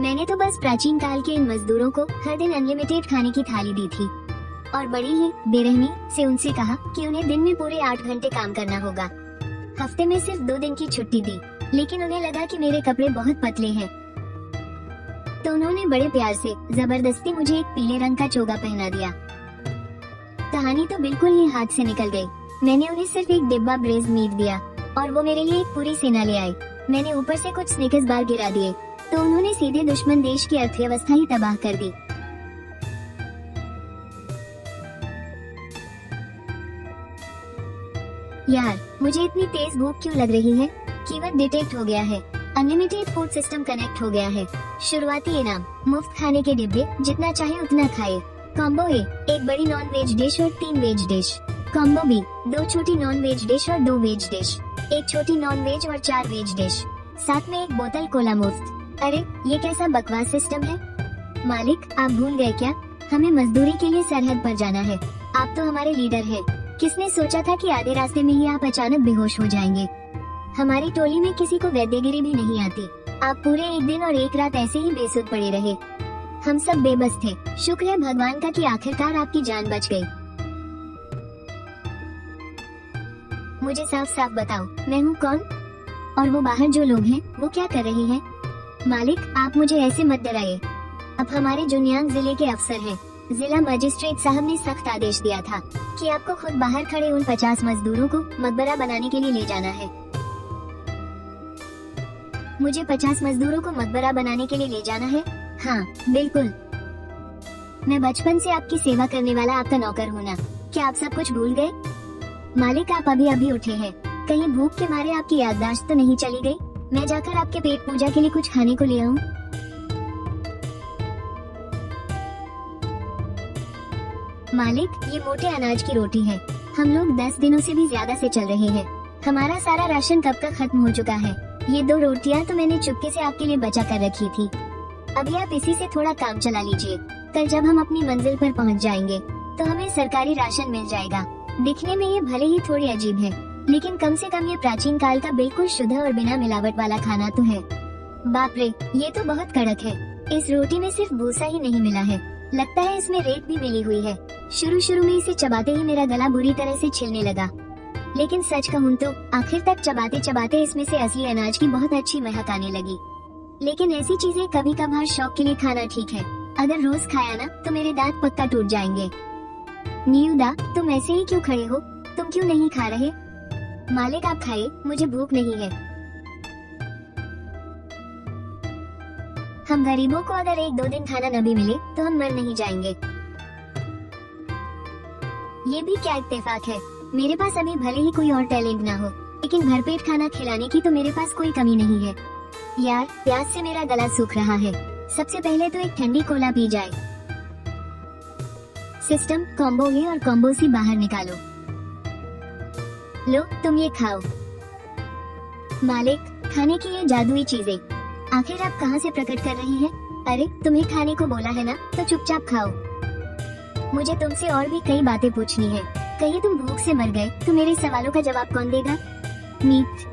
मैंने तो बस प्राचीन काल के इन मजदूरों को हर दिन अनलिमिटेड खाने की थाली दी थी और बड़ी ही बेरहमी से उनसे कहा कि उन्हें दिन में पूरे 8 घंटे काम करना होगा। हफ्ते में सिर्फ 2 दिन की छुट्टी दी, लेकिन उन्हें लगा कि मेरे कपड़े बहुत पतले हैं, तो उन्होंने बड़े प्यार से जबरदस्ती मुझे एक पीले रंग का चोगा पहना दिया। कहानी तो बिल्कुल ही हाथ से निकल गई। मैंने उन्हें सिर्फ एक डिब्बा ब्रेज़ मीट दिया और वो मेरे लिए एक पूरी सेना ले आए। मैंने ऊपर से कुछ स्निकर्स बार गिरा दिए तो उन्होंने सीधे दुश्मन देश की अर्थव्यवस्था ही तबाह कर दी। यार, मुझे इतनी तेज भूख क्यों लग रही है? कीवर्ड डिटेक्ट हो गया है। अनलिमिटेड फूड सिस्टम कनेक्ट हो गया है। शुरुआती इनाम, मुफ्त खाने के डिब्बे, जितना चाहे उतना खाए। कॉम्बो ए, एक बड़ी नॉन वेज डिश और 3 वेज डिश। कॉम्बो बी, 2 छोटी नॉन वेज डिश और 2 वेज डिश, 1 छोटी नॉन वेज और 4 वेज डिश, साथ में 1 बोतल कोला मुफ्त। अरे, ये कैसा बकवास सिस्टम है? मालिक, आप भूल गए क्या? हमें मजदूरी के लिए सरहद पर जाना है। आप तो हमारे लीडर हैं। किसने सोचा था कि आधे रास्ते में ही आप अचानक बेहोश हो जाएंगे? हमारी टोली में किसी को वैद्यगिरी भी नहीं आती। आप पूरे 1 दिन और 1 रात ऐसे ही बेसुध पड़े रहे। हम सब बेबस थे। शुक्र है भगवान का कि आखिरकार आपकी जान बच गई। मुझे साफ साफ बताओ, मैं हूँ कौन? और वो बाहर जो लोग हैं, वो क्या कर रहे हैं? मालिक, आप मुझे ऐसे मत डराइए। अब हमारे जुनियांग जिले के अफसर हैं। जिला मजिस्ट्रेट साहब ने सख्त आदेश दिया था कि आपको खुद बाहर खड़े उन 50 मजदूरों को मकबरा बनाने के लिए ले जाना है। मुझे 50 मजदूरों को मकबरा बनाने के लिए ले जाना है? हाँ, बिल्कुल। मैं बचपन से आपकी सेवा करने वाला आपका नौकर हूँ ना। क्या आप सब कुछ भूल गए? मालिक, आप अभी अभी उठे हैं। कहीं भूख के मारे आपकी याददाश्त तो नहीं चली गई? मैं जाकर आपके पेट पूजा के लिए कुछ खाने को ले आऊं? मालिक, ये मोटे अनाज की रोटी है। हम लोग 10 दिनों से भी ज्यादा से चल रहे हैं। हमारा सारा राशन कब का खत्म हो चुका है। ये 2 रोटियां तो मैंने चुपके से आपके लिए बचा कर रखी थी। अभी आप इसी से थोड़ा काम चला लीजिए। कल जब हम अपनी मंजिल पर पहुंच जाएंगे तो हमें सरकारी राशन मिल जाएगा। दिखने में ये भले ही थोड़ी अजीब है, लेकिन कम से कम ये प्राचीन काल का बिल्कुल शुद्ध और बिना मिलावट वाला खाना तो है। बाप रे, ये तो बहुत कड़क है। इस रोटी में सिर्फ भूसा ही नहीं मिला है, लगता है इसमें रेत भी मिली हुई है। शुरू में इसे चबाते ही मेरा गला बुरी तरह से छिलने लगा, लेकिन सच कहूँ तो आखिर तक चबाते चबाते इसमें से असली अनाज की बहुत अच्छी महक आने लगी। लेकिन ऐसी चीजें कभी कभार शौक के लिए खाना ठीक है। अगर रोज खाया ना तो मेरे दांत पक्का टूट जाएंगे। नियुदा, तुम ऐसे ही क्यों खड़े हो? तुम क्यों नहीं खा रहे? मालिक, आप खाइए, मुझे भूख नहीं है। हम गरीबों को अगर 1-2 दिन खाना न भी मिले तो हम मर नहीं जाएंगे। ये भी क्या इत्तेफाक है। मेरे पास अभी भले ही कोई और टैलेंट ना हो, लेकिन भरपेट खाना खिलाने की तो मेरे पास कोई कमी नहीं है। यार, प्यास से मेरा गला सूख रहा है। सबसे पहले तो एक ठंडी कोला पी जाए। सिस्टम, कॉम्बो ए और कॉम्बो सी बाहर निकालो। लो, तुम ये खाओ। मालिक, खाने की ये जादुई चीजें आखिर आप कहाँ से प्रकट कर रही हैं? अरे, तुम्हें खाने को बोला है ना, तो चुपचाप खाओ। मुझे तुमसे और भी कई बातें पूछनी है। कहीं तुम भूख से मर गए तो मेरे सवालों का जवाब कौन देगा? मीट।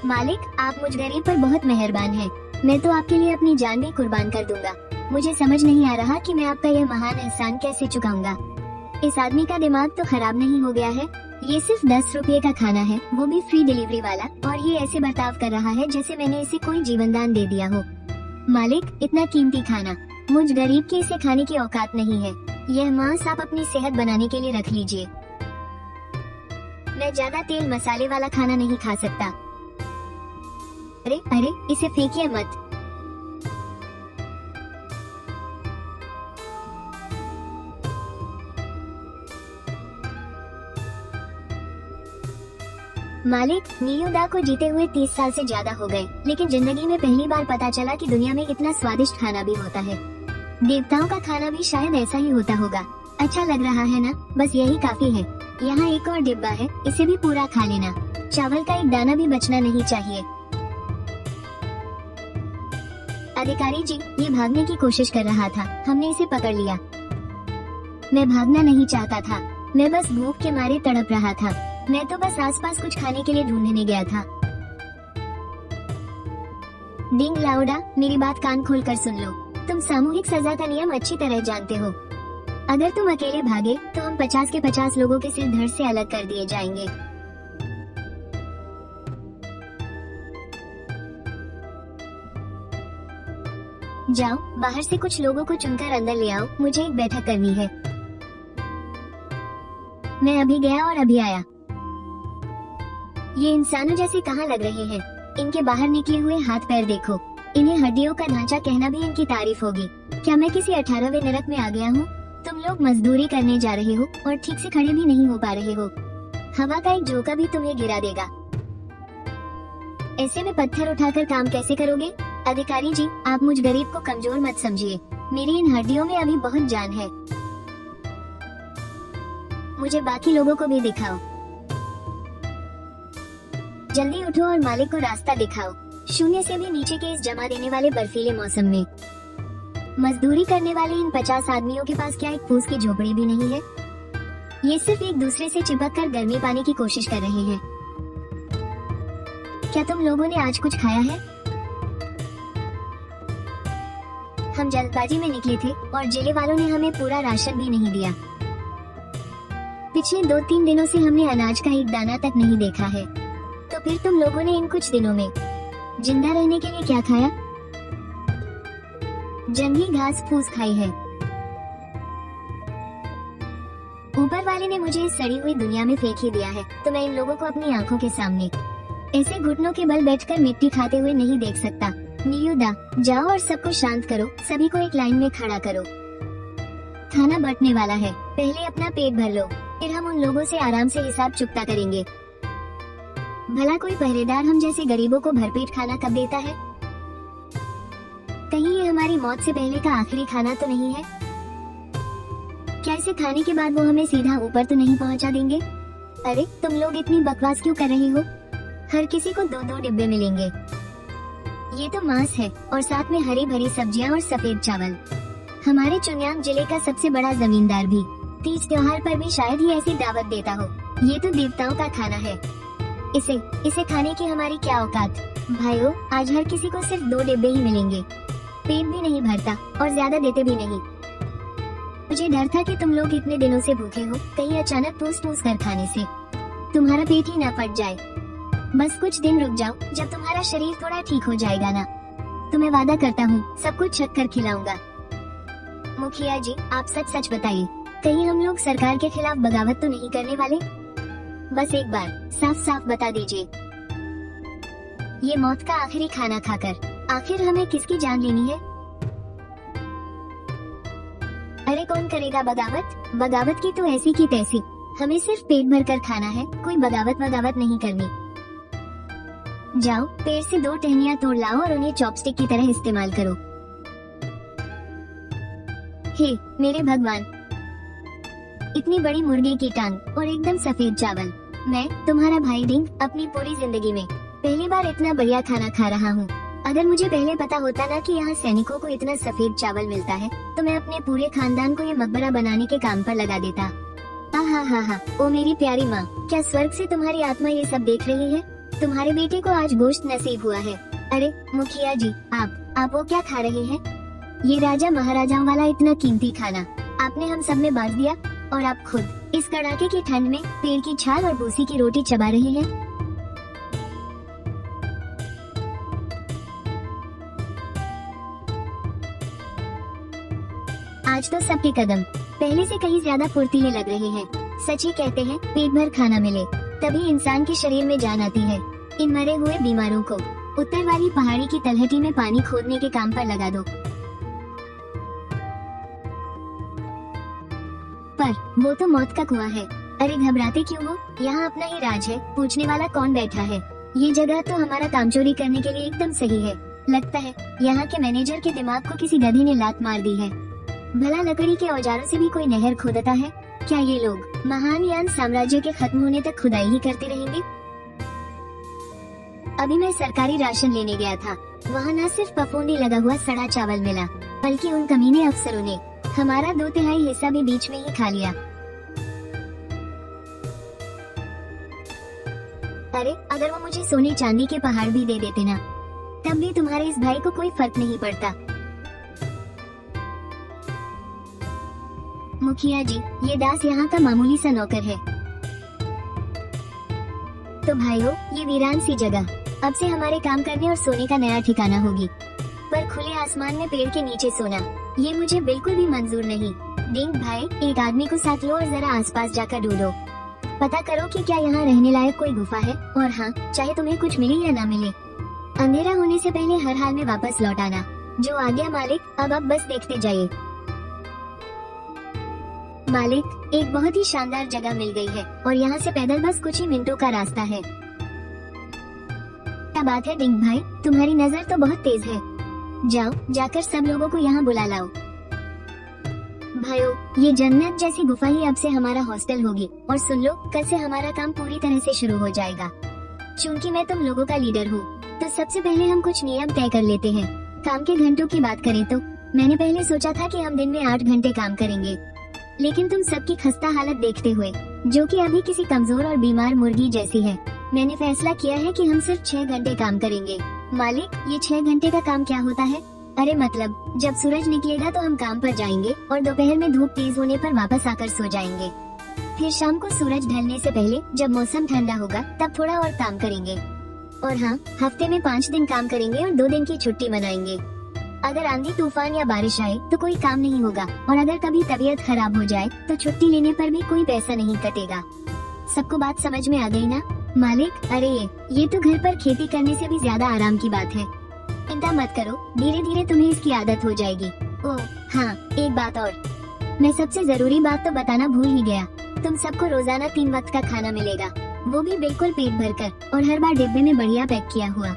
मालिक, आप मुझ गरीब पर बहुत मेहरबान हैं। मैं तो आपके लिए अपनी जान भी कुर्बान कर दूंगा। मुझे समझ नहीं आ रहा कि मैं आपका यह महान एहसान कैसे चुकाऊंगा। इस आदमी का दिमाग तो खराब नहीं हो गया है? ये सिर्फ 10 रुपये का खाना है, वो भी फ्री डिलीवरी वाला, और ये ऐसे बर्ताव कर रहा है जैसे मैंने इसे कोई जीवन दान दे दिया हो। मालिक, इतना कीमती खाना मुझ गरीब की इसे खाने की औकात नहीं है। यह मांस आप अपनी सेहत बनाने के लिए रख लीजिए। मैं ज्यादा तेल मसाले वाला खाना नहीं खा सकता। अरे अरे, इसे फेंकिए मत। मालिक, नियुदा को जीते हुए 30 साल से ज्यादा हो गए, लेकिन जिंदगी में पहली बार पता चला कि दुनिया में इतना स्वादिष्ट खाना भी होता है। देवताओं का खाना भी शायद ऐसा ही होता होगा। अच्छा लग रहा है ना? बस यही काफी है। यहाँ एक और डिब्बा है, इसे भी पूरा खा लेना। चावल का एक दाना भी बचना नहीं चाहिए। अधिकारी जी, ये भागने की कोशिश कर रहा था, हमने इसे पकड़ लिया। मैं भागना नहीं चाहता था, मैं बस भूख के मारे तड़प रहा था। मैं तो बस आसपास कुछ खाने के लिए ढूंढने गया था। डिंग लाउडा, मेरी बात कान खोल कर सुन लो। तुम सामूहिक सजा का नियम अच्छी तरह जानते हो। अगर तुम अकेले भागे तो हम 50 के 50 लोगों के सिर धड़ से अलग कर दिए जाएंगे। जाओ, बाहर से कुछ लोगों को चुनकर अंदर ले आओ, मुझे एक बैठक करनी है। मैं अभी गया और अभी आया। ये इंसानों जैसे कहाँ लग रहे हैं। इनके बाहर निकले हुए हाथ पैर देखो। इन्हें हड्डियों का ढांचा कहना भी इनकी तारीफ होगी। क्या मैं किसी 18वें नरक में आ गया हूँ? तुम लोग मजदूरी करने जा रहे हो और ठीक से खड़े भी नहीं हो पा रहे हो। हवा का एक झोंका भी तुम्हें गिरा देगा। ऐसे में पत्थर उठाकर काम कैसे करोगे? अधिकारी जी, आप मुझ गरीब को कमजोर मत समझिए। मेरी इन हड्डियों में अभी बहुत जान है। मुझे बाकी लोगों को भी दिखाओ। जल्दी उठो और मालिक को रास्ता दिखाओ। शून्य से भी नीचे के इस जमा देने वाले बर्फीले मौसम में मजदूरी करने वाले इन 50 आदमियों के पास क्या एक फूस की झोपड़ी भी नहीं है? ये सिर्फ एक दूसरे से चिपक कर गर्मी पाने की कोशिश कर रहे हैं। क्या तुम लोगों ने आज कुछ खाया है? हम जल्दबाजी में निकले थे और जिले वालों ने हमें पूरा राशन भी नहीं दिया। पिछले 2-3 दिनों से हमने अनाज का एक दाना तक नहीं देखा है। तो फिर तुम लोगों ने इन कुछ दिनों में जिंदा रहने के लिए क्या खाया? जंगली घास फूस खाई है। ऊपर वाले ने मुझे इस सड़ी हुई दुनिया में फेंक ही दिया है, तो मैं इन लोगों को अपनी आंखों के सामने ऐसे घुटनों के बल बैठकर मिट्टी खाते हुए नहीं देख सकता। नियुदा, जाओ और सबको शांत करो। सभी को एक लाइन में खड़ा करो। खाना बंटने वाला है। पहले अपना पेट भर लो, फिर हम उन लोगों से आराम से हिसाब चुकता करेंगे। भला कोई पहरेदार हम जैसे गरीबों को भरपेट खाना कब देता है? कहीं ये हमारी मौत से पहले का आखिरी खाना तो नहीं है? क्या इसे खाने के बाद वो हमें सीधा ऊपर तो नहीं पहुंचा देंगे? अरे तुम लोग इतनी बकवास क्यों कर रहे हो? हर किसी को 2-2 डिब्बे मिलेंगे। ये तो मांस है और साथ में हरी भरी सब्जियां और सफेद चावल। हमारे चुन्यांग जिले का सबसे बड़ा जमींदार भी तीज त्योहार पर भी शायद ही ऐसी दावत देता हो। ये तो देवताओं का खाना है। इसे खाने की हमारी क्या औकात? भाइयों, आज हर किसी को सिर्फ 2 डिब्बे ही मिलेंगे। पेट भी नहीं भरता और ज्यादा देते भी नहीं। मुझे डर था कि तुम लोग इतने दिनों से भूखे हो, कहीं अचानक ठूस ठूस कर खाने से तुम्हारा पेट ही न फट जाए। बस कुछ दिन रुक जाओ, जब तुम्हारा शरीर थोड़ा ठीक हो जाएगा ना, तो मैं वादा करता हूँ सब कुछ छक कर खिलाऊंगा। मुखिया जी, आप सच सच बताइए, कहीं हम लोग सरकार के खिलाफ बगावत तो नहीं करने वाले? बस एक बार साफ साफ बता दीजिए। ये मौत का आखिरी खाना खाकर आखिर हमें किसकी जान लेनी है? अरे कौन करेगा बगावत? बगावत की तो ऐसी की तैसी। हमें सिर्फ पेट भर कर खाना है, कोई बगावत नहीं करनी। जाओ, पेड़ से 2 टहनियाँ तोड़ लाओ और उन्हें चॉपस्टिक की तरह इस्तेमाल करो। हे मेरे भगवान, इतनी बड़ी मुर्गे की टांग और एकदम सफेद चावल। मैं तुम्हारा भाई डिंग अपनी पूरी जिंदगी में पहली बार इतना बढ़िया खाना खा रहा हूँ। अगर मुझे पहले पता होता ना कि यहाँ सैनिकों को इतना सफेद चावल मिलता है, तो मैं अपने पूरे खानदान को ये मकबरा बनाने के काम पर लगा देता। हा, ओ मेरी प्यारी माँ, क्या स्वर्ग से तुम्हारी आत्मा ये सब देख रही है? तुम्हारे बेटे को आज गोश्त नसीब हुआ है। अरे मुखिया जी, आप वो क्या खा रहे हैं? ये राजा महाराजाओं वाला इतना कीमती खाना आपने हम सब में बांट दिया, और आप खुद इस कड़ाके की ठंड में पेड़ की छाल और भूसी की रोटी चबा रहे हैं। आज तो सबके कदम पहले से कहीं ज्यादा फुर्तीले लग रहे हैं। सच ही कहते हैं, पेट भर खाना मिले तभी इंसान के शरीर में जान आती है। इन मरे हुए बीमारों को उत्तर वाली पहाड़ी की तलहटी में पानी खोदने के काम पर लगा दो। पर वो तो मौत का कुआं है। अरे घबराते क्यों हो? यहाँ अपना ही राज है, पूछने वाला कौन बैठा है? ये जगह तो हमारा काम चोरी करने के लिए एकदम सही है। लगता है यहाँ के मैनेजर के दिमाग को किसी गधे ने लात मार दी है। भला लकड़ी के औजारों से भी कोई नहर खोदता है? क्या ये लोग महान यान साम्राज्य के खत्म होने तक खुदाई ही करते रहेंगे? अभी मैं सरकारी राशन लेने गया था। वहाँ न सिर्फ फफूंदी लगा हुआ सड़ा चावल मिला, बल्कि उन कमीने अफसरों ने हमारा 2/3 हिस्सा भी बीच में ही खा लिया। अरे अगर वो मुझे सोने चांदी के पहाड़ भी दे देते ना, तब भी तुम्हारे इस भाई को कोई फर्क नहीं पड़ता। मुखिया जी, ये दास यहाँ का मामूली सा नौकर है। तो भाइयों, ये वीरान सी जगह अब से हमारे काम करने और सोने का नया ठिकाना होगी। पर खुले आसमान में पेड़ के नीचे सोना, ये मुझे बिल्कुल भी मंजूर नहीं। डिंग भाई, एक आदमी को साथ लो और जरा आसपास जाकर ढूंढो, पता करो कि क्या यहाँ रहने लायक कोई गुफा है। और हाँ, चाहे तुम्हें कुछ मिले या ना मिले, अंधेरा होने से पहले हर हाल में वापस लौट आना। जो आ गया मालिक, अब बस देखते जाइए। मालिक, एक बहुत ही शानदार जगह मिल गई है और यहाँ से पैदल बस कुछ ही मिनटों का रास्ता है। क्या बात है डिंग भाई, तुम्हारी नजर तो बहुत तेज है। जाओ, जाकर सब लोगों को यहाँ बुला लाओ। भाइयों, ये जन्नत जैसी गुफा ही अब से हमारा हॉस्टल होगी। और सुन लो, कल से हमारा काम पूरी तरह से शुरू हो जाएगा। चूंकि मैं तुम लोगों का लीडर हूँ, तो सबसे पहले हम कुछ नियम तय कर लेते हैं। काम के घंटों की बात करें तो मैंने पहले सोचा था कि हम दिन में 8 घंटे काम करेंगे, लेकिन तुम सबकी खस्ता हालत देखते हुए, जो कि अभी किसी कमजोर और बीमार मुर्गी जैसी है, मैंने फैसला किया है कि हम सिर्फ 6 घंटे काम करेंगे। मालिक, ये 6 घंटे का काम क्या होता है? अरे मतलब, जब सूरज निकलेगा तो हम काम पर जाएंगे और दोपहर में धूप तेज होने पर वापस आकर सो जाएंगे। फिर शाम को सूरज ढलने से पहले, जब मौसम ठंडा होगा, तब थोड़ा और काम करेंगे। और हाँ, हफ्ते में 5 दिन काम करेंगे और 2 दिन की छुट्टी मनाएंगे। अगर आंधी तूफान या बारिश आए तो कोई काम नहीं होगा, और अगर कभी तबीयत खराब हो जाए तो छुट्टी लेने पर भी कोई पैसा नहीं कटेगा। सबको बात समझ में आ गई ना? मालिक, अरे ये तो घर पर खेती करने से भी ज्यादा आराम की बात है। चिंता मत करो, धीरे धीरे तुम्हें इसकी आदत हो जाएगी। ओह हाँ, एक बात और, मैं सबसे जरूरी बात तो बताना भूल ही गया। तुम सबको रोजाना 3 वक्त का खाना मिलेगा, वो भी बिल्कुल पेट भरकर, और हर बार डिब्बे में बढ़िया पैक किया हुआ।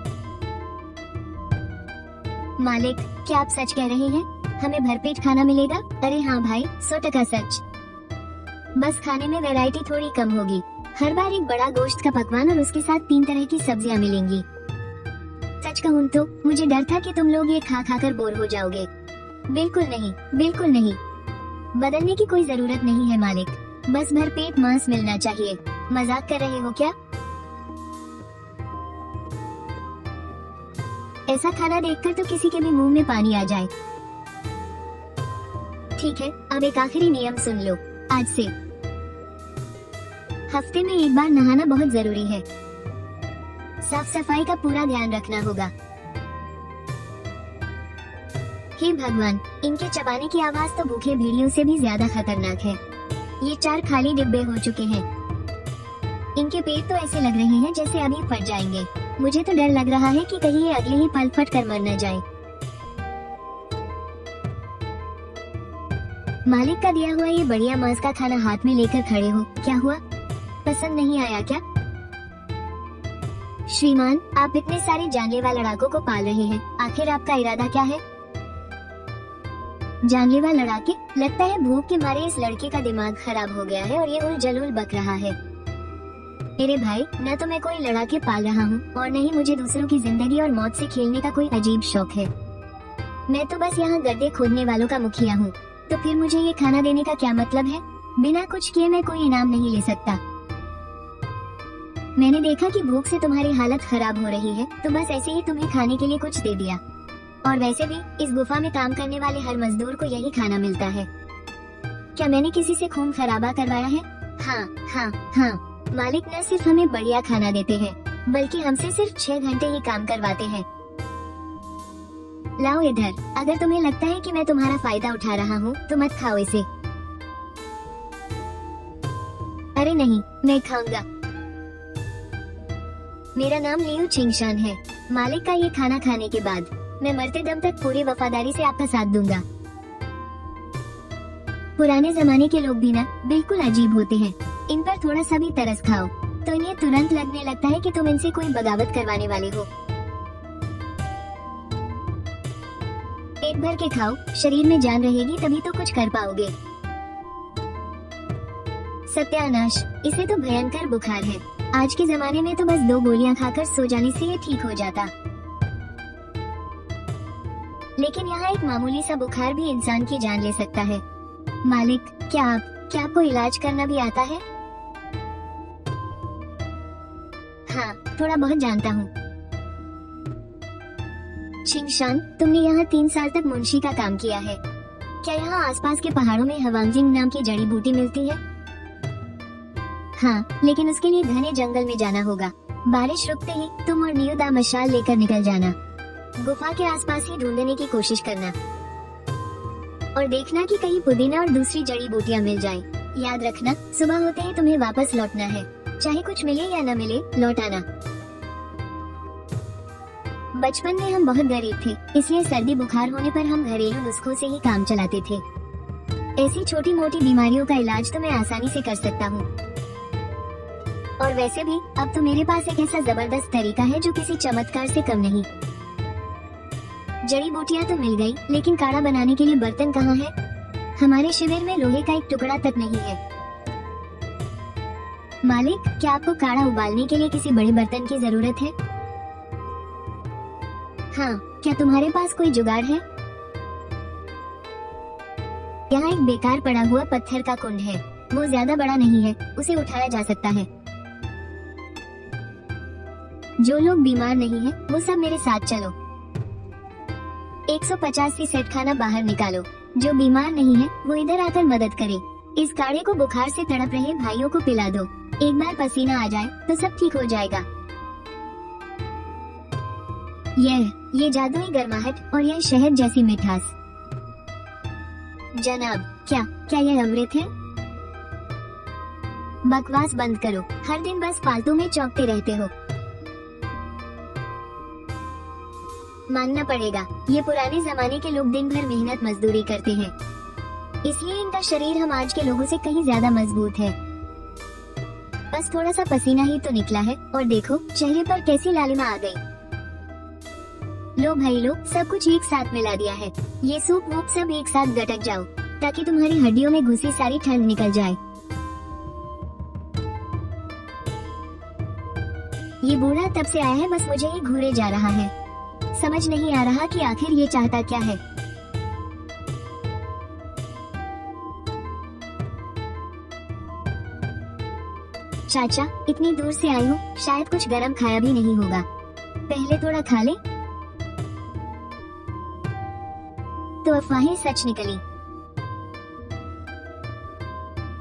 मालिक, क्या आप सच कह रहे हैं? हमें भरपेट खाना मिलेगा? अरे हाँ भाई, 100% सच। बस खाने में वैरायटी थोड़ी कम होगी। हर बार एक बड़ा गोश्त का पकवान और उसके साथ 3 तरह की सब्जियां मिलेंगी। सच कहूँ तो मुझे डर था कि तुम लोग ये खा कर बोर हो जाओगे। बिल्कुल नहीं, बिल्कुल नहीं। बदलने की कोई जरूरत नहीं है मालिक, बस भरपेट मांस मिलना चाहिए। मजाक कर रहे हो क्या? ऐसा खाना देखकर तो किसी के भी मुंह में पानी आ जाए। ठीक है, अब एक आखिरी नियम सुन लो। आज से हफ्ते में 1 बार नहाना बहुत जरूरी है। साफ सफाई का पूरा ध्यान रखना होगा। हे भगवान, इनके चबाने की आवाज तो भूखे भेड़ियों से भी ज्यादा खतरनाक है। ये 4 खाली डिब्बे हो चुके हैं। इनके पेट तो ऐसे लग रहे हैं जैसे अभी फट जाएंगे। मुझे तो डर लग रहा है कि कहीं ये अगले ही पल फट कर मर न जाए। मालिक का दिया हुआ ये बढ़िया मांस का खाना हाथ में लेकर खड़े हो। क्या हुआ, पसंद नहीं आया क्या? श्रीमान, आप इतने सारे जानलेवा लड़ाकों को पाल रहे हैं, आखिर आपका इरादा क्या है? जानलेवा लड़ाके? लगता है भूख के मारे इस लड़के का दिमाग खराब हो गया है और ये उल बक रहा है। मेरे भाई, न तो मैं कोई लड़ाके पाल रहा हूँ और न ही मुझे दूसरों की जिंदगी और मौत से खेलने का कोई अजीब शौक है। मैं तो बस यहाँ गड्ढे खोदने वालों का मुखिया हूँ। तो फिर मुझे ये खाना देने का क्या मतलब है? बिना कुछ किए मैं कोई इनाम नहीं ले सकता। मैंने देखा कि भूख से तुम्हारी हालत खराब हो रही है, तो बस ऐसे ही तुम्हें खाने के लिए कुछ दे दिया। और वैसे भी इस गुफा में काम करने वाले हर मजदूर को यही खाना मिलता है। क्या मैंने किसी से खून खराबा करवाया है? हाँ हाँ हाँ, मालिक न सिर्फ हमें बढ़िया खाना देते हैं, बल्कि हमसे सिर्फ 6 घंटे ही काम करवाते हैं। लाओ इधर, अगर तुम्हें लगता है कि मैं तुम्हारा फायदा उठा रहा हूँ तो मत खाओ इसे। अरे नहीं, मैं खाऊंगा। मेरा नाम लियू चिंगशान है। मालिक का ये खाना खाने के बाद मैं मरते दम तक पूरी वफादारी से आपका साथ दूंगा। पुराने जमाने के लोग भी ना बिल्कुल अजीब होते हैं। इन पर थोड़ा सा भी तरस खाओ तो इन्हें तुरंत लगने लगता है कि तुम इनसे कोई बगावत करवाने वाले हो। पेट भर के खाओ, शरीर में जान रहेगी तभी तो कुछ कर पाओगे। सत्यानाश, इसे तो भयंकर बुखार है। आज के जमाने में तो बस 2 गोलियां खाकर सो जाने से ये ठीक हो जाता, लेकिन यहाँ एक मामूली सा बुखार भी इंसान की जान ले सकता है। मालिक, क्या आपको इलाज करना भी आता है? हाँ, थोड़ा बहुत जानता हूँ। छिंगशान, तुमने यहाँ 3 साल तक मुंशी का काम किया है। क्या यहाँ आसपास के पहाड़ों में हवांगजिंग नाम की जड़ी बूटी मिलती है? हाँ, लेकिन उसके लिए घने जंगल में जाना होगा। बारिश रुकते ही तुम और नियुदा मशाल लेकर निकल जाना। गुफा के आसपास ही ढूंढने की कोशिश करना और देखना कि कहीं पुदीना और दूसरी जड़ी बूटियाँ मिल जाएं। याद रखना, सुबह होते ही तुम्हें वापस लौटना है। चाहे कुछ मिले या न मिले, लौट आना। बचपन में हम बहुत गरीब थे, इसलिए सर्दी बुखार होने पर हम घरेलू नुस्खों से ही काम चलाते थे। ऐसी छोटी मोटी बीमारियों का इलाज तो मैं आसानी से कर सकता हूँ। और वैसे भी अब तो मेरे पास एक ऐसा जबरदस्त तरीका है जो किसी चमत्कार से कम नहीं। जड़ी बूटियाँ तो मिल गई, लेकिन काढ़ा बनाने के लिए बर्तन कहाँ है? हमारे शिविर में लोहे का एक टुकड़ा तक नहीं है। मालिक, क्या आपको काढ़ा उबालने के लिए किसी बड़े बर्तन की जरूरत है? हाँ, क्या तुम्हारे पास कोई जुगाड़ है? यहाँ एक बेकार पड़ा हुआ पत्थर का कुंड है। वो ज्यादा बड़ा नहीं है, उसे उठाया जा सकता है। जो लोग बीमार नहीं है, वो सब मेरे साथ चलो। 185 सेट खाना बाहर निकालो। जो बीमार नहीं है, वो इधर आकर मदद करे। इस काढ़े को बुखार से तड़प रहे भाइयों को पिला दो। एक बार पसीना आ जाए तो सब ठीक हो जाएगा। ये जादुई गर्माहट और यह शहद जैसी मिठास। जनाब, क्या यह अमृत है? बकवास बंद करो। हर दिन बस फालतू में चौंकते रहते हो। मानना पड़ेगा, ये पुराने जमाने के लोग दिन भर मेहनत मजदूरी करते हैं, इसलिए इनका शरीर हम आज के लोगों से कहीं ज्यादा मजबूत है। बस थोड़ा सा पसीना ही तो निकला है और देखो चेहरे पर कैसी लालिमा आ गई। लो भाई लो, सब कुछ एक साथ मिला दिया है। ये सूप वूप सब एक साथ गटक जाओ ताकि तुम्हारी हड्डियों में घुसी सारी ठंड निकल जाए। ये बूढ़ा तब से आया है, बस मुझे ही घूरे जा रहा है। समझ नहीं आ रहा कि आखिर ये चाहता क्या है। चाचा, इतनी दूर से आई हूँ, शायद कुछ गरम खाया भी नहीं होगा। पहले थोड़ा खा ले। तो अफवाहें सच निकली।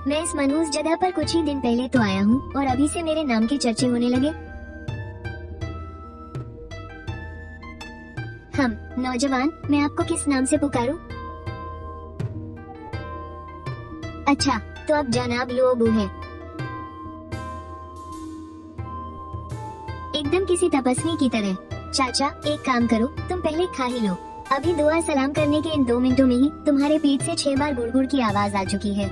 मैं इस मनहूस जगह पर कुछ ही दिन पहले तो आया हूँ और अभी से मेरे नाम के चर्चे होने लगे। हम नौजवान, मैं आपको किस नाम से पुकारूं? अच्छा, तो अब जनाब लुओबू है। एकदम किसी तपस्वी की तरह। चाचा, एक काम करो, तुम पहले खा ही लो। अभी दुआ सलाम करने के इन 2 मिनटों में ही तुम्हारे पेट से 6 बार गुड़गुड़ की आवाज आ चुकी है।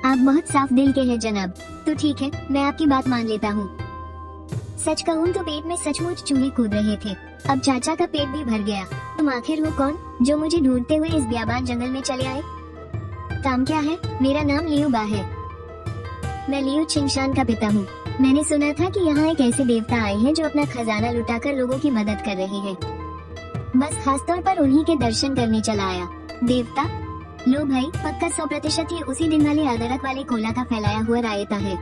आप बहुत साफ दिल के हैं जनाब। तो ठीक है, मैं आपकी बात मान लेता हूँ। सच कहूँ तो पेट में सचमुच चूहे कूद रहे थे। अब चाचा का पेट भी भर गया। तुम आखिर हो कौन जो मुझे ढूंढते हुए इस बियाबान जंगल में चले आए? काम क्या है? मेरा नाम लियू बा है। मैं लियू छिंगशान का पिता हूँ। मैंने सुना था कि यहाँ एक ऐसे देवता आए हैं जो अपना खजाना लुटाकर लोगों की मदद कर रहे हैं। बस खासतौर पर उन्हीं के दर्शन करने चला आया। देवता? लो भाई, पक्का 100% ये उसी दिन वाले अदरक वाले कोला का फैलाया हुआ रायता है।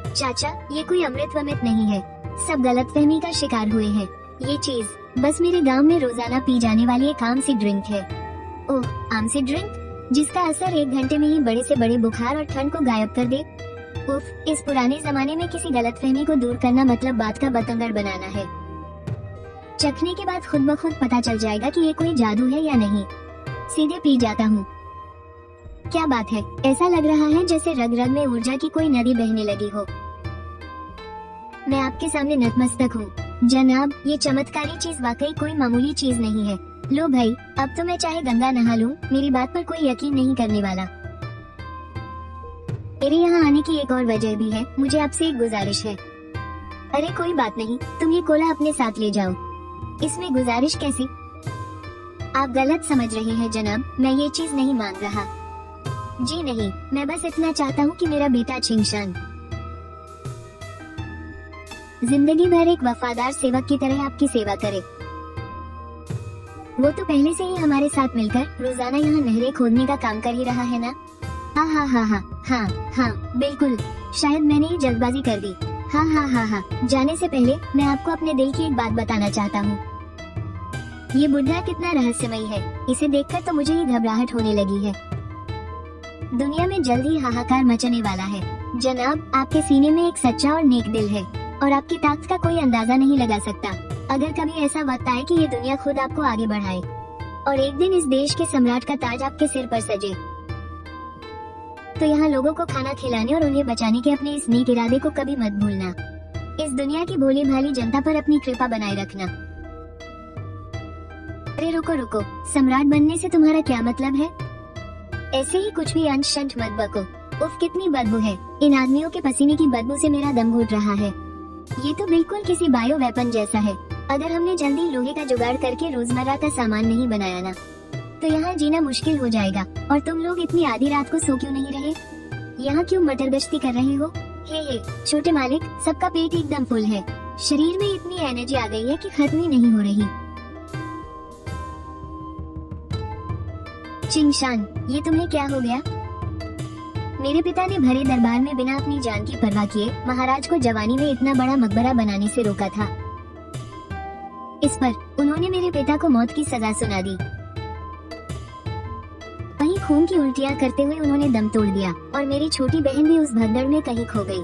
चाचा, ये कोई अमृत वमृत नहीं है, सब गलतफहमी का शिकार हुए हैं। ये चीज बस मेरे गांव में रोजाना पी जाने वाली एक आम सी ड्रिंक है। ओह, आम सी ड्रिंक जिसका असर 1 घंटे में ही बड़े से बड़े बुखार और ठंड को गायब कर दे। उफ, इस पुराने जमाने में किसी गलतफहमी को दूर करना मतलब बात का बतंगड़ बनाना है। चखने के बाद खुद ब खुद पता चल जाएगा कि ये कोई जादू है या नहीं। सीधे पी जाता हूँ। क्या बात है, ऐसा लग रहा है जैसे रग रग में ऊर्जा की कोई नदी बहने लगी हो। मैं आपके सामने नतमस्तक हूँ जनाब। ये चमत्कारी चीज वाकई कोई मामूली चीज नहीं है। लो भाई, अब तो मैं चाहे गंगा नहा लूं, मेरी बात पर कोई यकीन नहीं करने वाला। मेरे यहाँ आने की एक और वजह भी है। मुझे आपसे एक गुजारिश है। अरे कोई बात नहीं, तुम ये कोला अपने साथ ले जाओ। इसमें गुजारिश कैसी? आप गलत समझ रहे हैं जनाब, मैं ये चीज नहीं मांग रहा। जी नहीं, मैं बस इतना चाहता हूँ कि मेरा बेटा छिंगशान जिंदगी भर एक वफादार सेवक की तरह आपकी सेवा करे। वो तो पहले से ही हमारे साथ मिलकर रोजाना यहाँ नहरें खोदने का काम कर ही रहा है ना? हाँ हाँ हाँ हाँ हाँ हाँ बिल्कुल। शायद मैंने ये जल्दबाजी कर दी। हाँ हाँ हाँ हाँ, जाने से पहले मैं आपको अपने दिल की एक बात बताना चाहता हूँ। ये बुढ़ा कितना रहस्यमयी है, इसे देखकर तो मुझे ही घबराहट होने लगी है। दुनिया में जल्द ही हाहाकार मचने वाला है। जनाब, आपके सीने में एक सच्चा और नेक दिल है और आपकी ताकत का कोई अंदाजा नहीं लगा सकता। अगर कभी ऐसा वक्त आए कि ये दुनिया खुद आपको आगे बढ़ाए और एक दिन इस देश के सम्राट का ताज आपके सिर पर सजे, तो यहाँ लोगों को खाना खिलाने और उन्हें बचाने के अपने इस नेक इरादे को कभी मत भूलना। इस दुनिया की भोली भाली जनता पर अपनी कृपा बनाए रखना। अरे रुको रुको, सम्राट बनने से तुम्हारा क्या मतलब है? ऐसे ही कुछ भी अंश शंठ मत बको। उफ, कितनी बदबू है। इन आदमियों के पसीने की बदबू से मेरा दम घुट रहा है। ये तो बिल्कुल किसी बायो वेपन जैसा है। अगर हमने जल्दी लोहे का जुगाड़ करके रोजमर्रा का सामान नहीं बनाया ना, तो यहाँ जीना मुश्किल हो जाएगा। और तुम लोग इतनी आधी रात को सो क्यों नहीं रहे? यहाँ क्यों मटर गश्ती कर रहे हो? हे छोटे मालिक, सबका पेट एकदम फुल है। शरीर में इतनी एनर्जी आ गई है कि खत्म ही नहीं हो रही। चिंगशान, ये तुम्हें क्या हो गया? मेरे पिता ने भरे दरबार में बिना अपनी जान की परवाह किए महाराज को जवानी में इतना बड़ा मकबरा बनाने से रोका था। इस पर उन्होंने मेरे पिता को मौत की सजा सुना दी। वहीं खून की उल्टियां करते हुए उन्होंने दम तोड़ दिया और मेरी छोटी बहन भी उस भगदड़ में कहीं खो गई।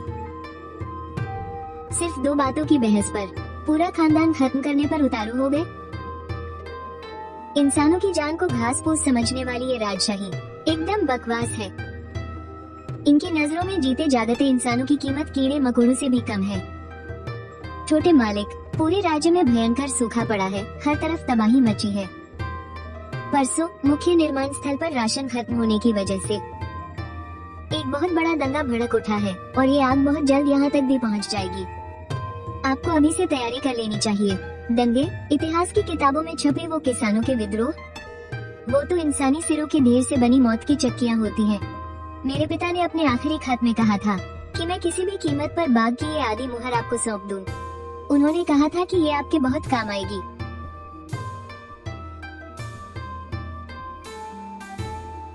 सिर्फ 2 बातों की बहस पर पूरा खानदान खत्म करने पर उतारू हो गए। इंसानों की जान को घास फूस समझने वाली ये राजशाही एकदम बकवास है। इनकी नजरों में जीते जागते इंसानों की कीमत कीड़े मकोड़ों से भी कम है। छोटे मालिक, पूरे राज्य में भयंकर सूखा पड़ा है, हर तरफ तबाही मची है। परसों मुख्य निर्माण स्थल पर राशन खत्म होने की वजह से एक बहुत बड़ा दंगा भड़क उठा है और ये आग बहुत जल्द यहाँ तक भी पहुँच जाएगी। आपको अभी से तैयारी कर लेनी चाहिए। दंगे, इतिहास की किताबों में छपे वो किसानों के विद्रोह, वो तो इंसानी सिरों के ढेर से बनी मौत की चक्कियाँ होती हैं। मेरे पिता ने अपने आखिरी खत में कहा था कि मैं किसी भी कीमत पर बाग की ये आदि मुहर आपको सौंप दूं। उन्होंने कहा था कि ये आपके बहुत काम आएगी।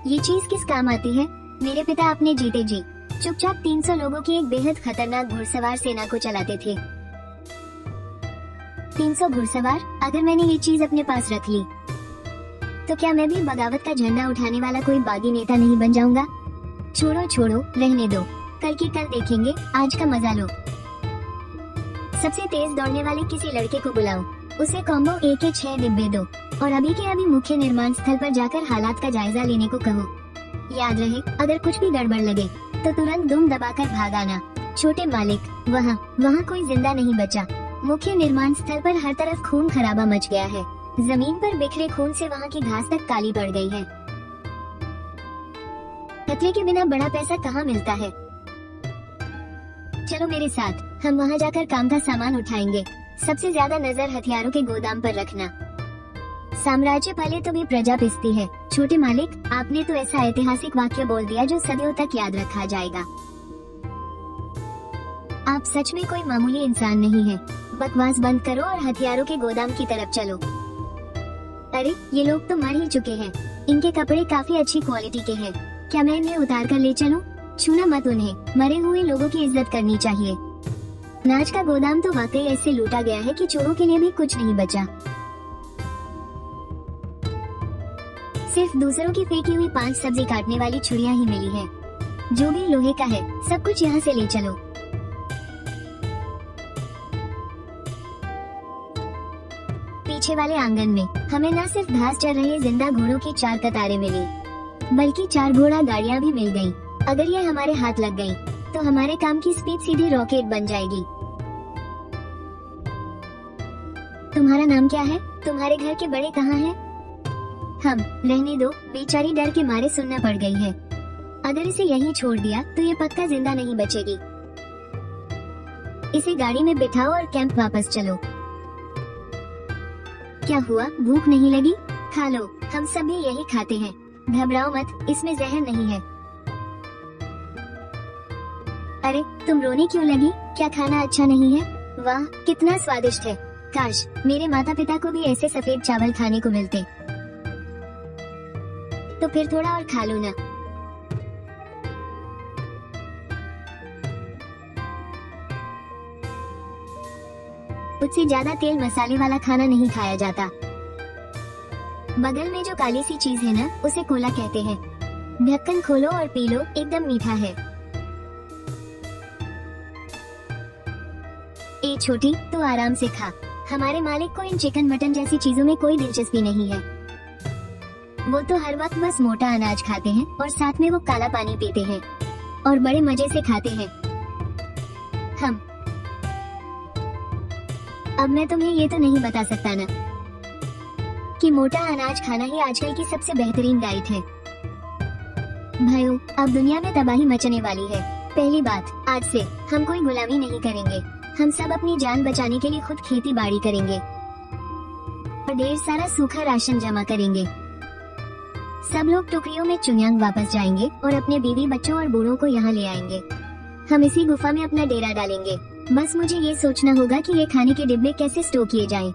ये चीज किस काम आती है? मेरे पिता अपने जीते जी चुपचाप 300 लोगों की एक बेहद खतरनाक घुड़सवार सेना को चलाते थे। 300 घुड़सवार? अगर मैंने ये चीज अपने पास रख ली तो क्या मैं भी बगावत का झंडा उठाने वाला कोई बागी नेता नहीं बन जाऊंगा? छोड़ो छोड़ो, रहने दो, कल की कल देखेंगे, आज का मजा लो। सबसे तेज दौड़ने वाले किसी लड़के को बुलाओ, उसे कॉम्बो ए के 6 डिब्बे दो और अभी के अभी मुख्य निर्माण स्थल पर जाकर हालात का जायजा लेने को कहो। याद रहे, अगर कुछ भी गड़बड़ लगे तो तुरंत दुम दबाकर भाग आना। छोटे मालिक, वहाँ कोई जिंदा नहीं बचा। मुख्य निर्माण स्थल पर हर तरफ खून खराबा मच गया है। जमीन पर बिखरे खून से वहाँ की घास तक काली पड़ गई है। खतरे के बिना बड़ा पैसा कहाँ मिलता है? चलो मेरे साथ, हम वहाँ जाकर काम का सामान उठाएंगे। सबसे ज्यादा नजर हथियारों के गोदाम पर रखना। साम्राज्य पले तो भी प्रजा पिसती है। छोटे मालिक, आपने तो ऐसा ऐतिहासिक वाक्य बोल दिया जो सदियों तक याद रखा जाएगा। आप सच में कोई मामूली इंसान नहीं है। बकवास बंद करो और हथियारों के गोदाम की तरफ चलो। अरे, ये लोग तो मर ही चुके हैं। इनके कपड़े काफी अच्छी क्वालिटी के हैं। क्या मैं इन्हें उतार कर ले चलूं? छूना मत उन्हें। मरे हुए लोगों की इज्जत करनी चाहिए। अनाज का गोदाम तो वाकई ऐसे लूटा गया है कि चोरों के लिए भी कुछ नहीं बचा। सिर्फ दूसरों की फेंकी हुई 5 सब्जी काटने वाली छुरियां ही मिली है। जो भी लोहे का है, सब कुछ यहाँ से ले चलो। पीछे वाले आंगन में हमें न सिर्फ घास चर रहे जिंदा घोड़ों की 4 कतारें मिली, बल्कि 4 घोड़ा गाड़ियाँ भी मिल गयी। अगर ये हमारे हाथ लग गयी, तो हमारे काम की स्पीड सीधे रॉकेट बन जाएगी। तुम्हारा नाम क्या है? तुम्हारे घर के बड़े कहाँ हैं? हम, रहने दो, बेचारी डर के मारे सुनना पड़ गई है। अगर इसे यहीं छोड़ दिया तो ये पक्का जिंदा नहीं बचेगी। इसे गाड़ी में बिठाओ और कैंप वापस चलो। क्या हुआ, भूख नहीं लगी? खा लो, हम सब भी यही खाते हैं। घबराओ मत, इसमें जहर नहीं है। अरे, तुम रोने क्यों लगी? क्या खाना अच्छा नहीं है? वाह, कितना स्वादिष्ट है। काश मेरे माता पिता को भी ऐसे सफेद चावल खाने को मिलते। तो फिर थोड़ा और खा लो ना। उससे ज्यादा तेल मसाले वाला खाना नहीं खाया जाता। बगल में जो काली सी चीज है ना, उसे कोला कहते हैं। ढक्कन खोलो और पी लो, एकदम मीठा है। ए छोटी, तू आराम से खा। हमारे मालिक को इन चिकन मटन जैसी चीजों में कोई दिलचस्पी नहीं है। वो तो हर वक्त बस मोटा अनाज खाते हैं और साथ में वो काला पानी पीते हैं और बड़े मजे से खाते हैं। हम अब मैं तुम्हें ये तो नहीं बता सकता ना कि मोटा अनाज खाना ही आजकल की सबसे बेहतरीन डाइट है। भाइयों, अब दुनिया में तबाही मचने वाली है। पहली बात, आज से हम कोई गुलामी नहीं करेंगे। हम सब अपनी जान बचाने के लिए खुद खेती बाड़ी करेंगे और ढेर सारा सूखा राशन जमा करेंगे। सब लोग टुकड़ियों में चुंगयांग वापस जाएंगे और अपने बीवी बच्चों और बूढ़ों को यहाँ ले आएंगे। हम इसी गुफा में अपना डेरा डालेंगे। बस मुझे ये सोचना होगा कि ये खाने के डिब्बे कैसे स्टोर किए जाएं।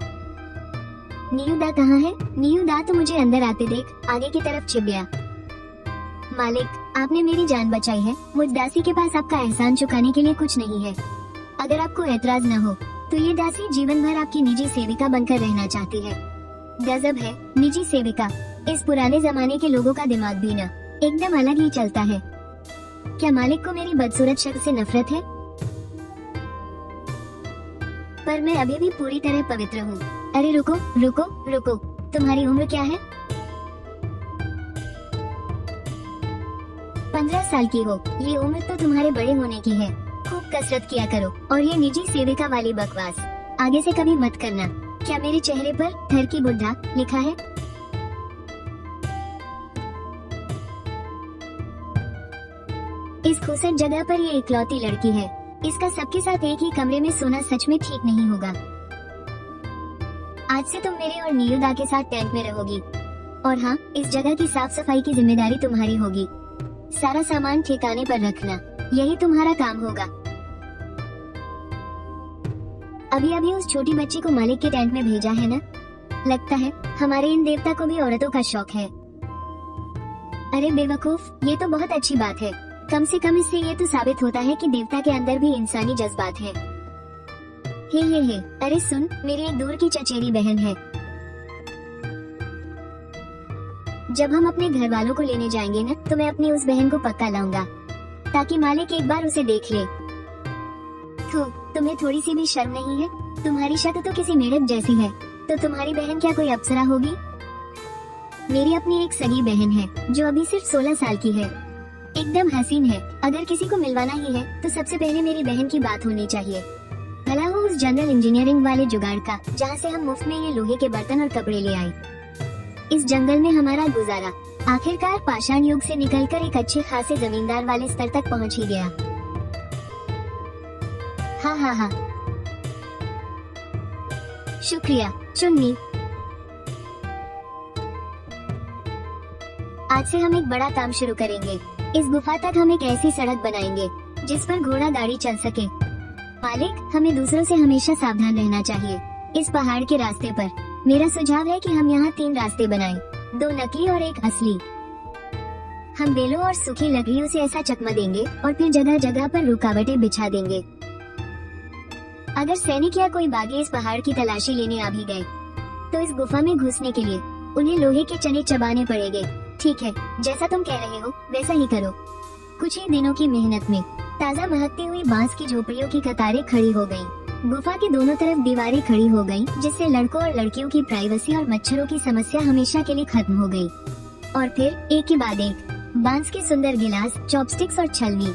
नियुदा कहाँ है? नियुदा, तो मुझे अंदर आते देख, आगे की तरफ छिप गया। मालिक, आपने मेरी जान बचाई है। मुझ दासी के पास आपका एहसान चुकाने के लिए कुछ नहीं है। अगर आपको एतराज न हो तो ये दासी जीवन भर आपकी निजी सेविका बनकर रहना चाहती है। गजब है, निजी सेविका। इस पुराने जमाने के लोगों का दिमाग भी ना एकदम अलग ही चलता है। क्या मालिक को मेरी बदसूरत शक्ल से नफरत है? पर मैं अभी भी पूरी तरह पवित्र हूँ। अरे रुको रुको रुको, तुम्हारी उम्र क्या है? 15 साल की हो। ये उम्र तो तुम्हारे बड़े होने की है। खूब कसरत किया करो और ये निजी सेविका वाली बकवास आगे से कभी मत करना। क्या मेरे चेहरे पर थर की बुढ़ा लिखा है? इस खूबसूरत जगह पर ये इकलौती लड़की है। इसका सबके साथ एक ही कमरे में सोना सच में ठीक नहीं होगा। आज से तुम मेरे और नियुदा के साथ टेंट में रहोगी। और हाँ, इस जगह की साफ सफाई की जिम्मेदारी तुम्हारी होगी। सारा सामान ठिकाने पर रखना, यही तुम्हारा काम होगा। अभी अभी उस छोटी बच्ची को मालिक के टेंट में भेजा है ना? लगता है हमारे इन देवता को भी औरतों का शौक है। अरे बेवकूफ, ये तो बहुत अच्छी बात है। कम से कम इससे ये तो साबित होता है कि देवता के अंदर भी इंसानी जज्बात हैं। हे, अरे सुन, मेरी एक दूर की चचेरी बहन है। जब हम अपने घर वालों को लेने जाएंगे ना, तो मैं अपनी उस बहन को पक्का लाऊंगा ताकि मालिक एक बार उसे देख ले। तुम्हें थोड़ी सी भी शर्म नहीं है? तुम्हारी शक्ल तो किसी मेढक जैसी है, तो तुम्हारी बहन क्या कोई अप्सरा होगी? मेरी अपनी एक सगी बहन है जो अभी सिर्फ 16 साल की है। एकदम हसीन है। अगर किसी को मिलवाना ही है तो सबसे पहले मेरी बहन की बात होनी चाहिए। भला हो उस जनरल इंजीनियरिंग वाले जुगाड़ का जहाँ से हम मुफ्त में ये लोहे के बर्तन और कपड़े ले आए। इस जंगल में हमारा गुजारा आखिरकार पाषाण युग से निकलकर एक अच्छे खासे जमींदार वाले स्तर तक पहुँच ही गया। हाँ, शुक्रिया चुन्नी। आज से हम एक बड़ा काम शुरू करेंगे। इस गुफा तक हम एक ऐसी सड़क बनाएंगे जिस पर घोड़ा गाड़ी चल सके। मालिक, हमें दूसरों से हमेशा सावधान रहना चाहिए। इस पहाड़ के रास्ते पर मेरा सुझाव है कि हम यहाँ 3 रास्ते बनाएं, 2 नकली और 1 असली। हम बेलों और सूखी लकड़ियों से ऐसा चकमा देंगे और फिर जगह जगह पर रुकावटें बिछा देंगे। अगर सैनिक या कोई बागी इस पहाड़ की तलाशी लेने आ भी गए तो इस गुफा में घुसने के लिए उन्हें लोहे के चने चबाने पड़ेंगे। ठीक है, जैसा तुम कह रहे हो वैसा ही करो। कुछ ही दिनों की मेहनत में ताज़ा महकती हुई बांस की झोपड़ियों की कतारें खड़ी हो गईं। गुफा के दोनों तरफ दीवारें खड़ी हो गईं, जिससे लड़कों और लड़कियों की प्राइवेसी और मच्छरों की समस्या हमेशा के लिए खत्म हो गई। और फिर एक के बाद एक बांस के सुंदर गिलास, चॉपस्टिक्स और छलनी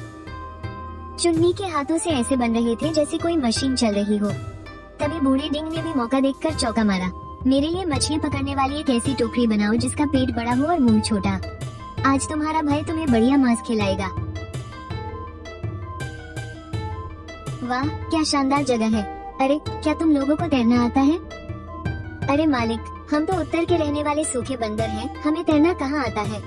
चुन्नी के हाथों से ऐसे बन रहे थे जैसे कोई मशीन चल रही हो। तभी बूढ़े डिंग ने भी मौका देखकर चौका मारा। मेरे लिए मछली पकड़ने वाली एक ऐसी टोकरी बनाओ जिसका पेट बड़ा हो और मुंह छोटा। आज तुम्हारा भाई तुम्हें बढ़िया मांस खिलाएगा। वाह, क्या शानदार जगह है। अरे, क्या तुम लोगों को तैरना आता है? अरे मालिक, हम तो उत्तर के रहने वाले सूखे बंदर हैं, हमें तैरना कहाँ आता है।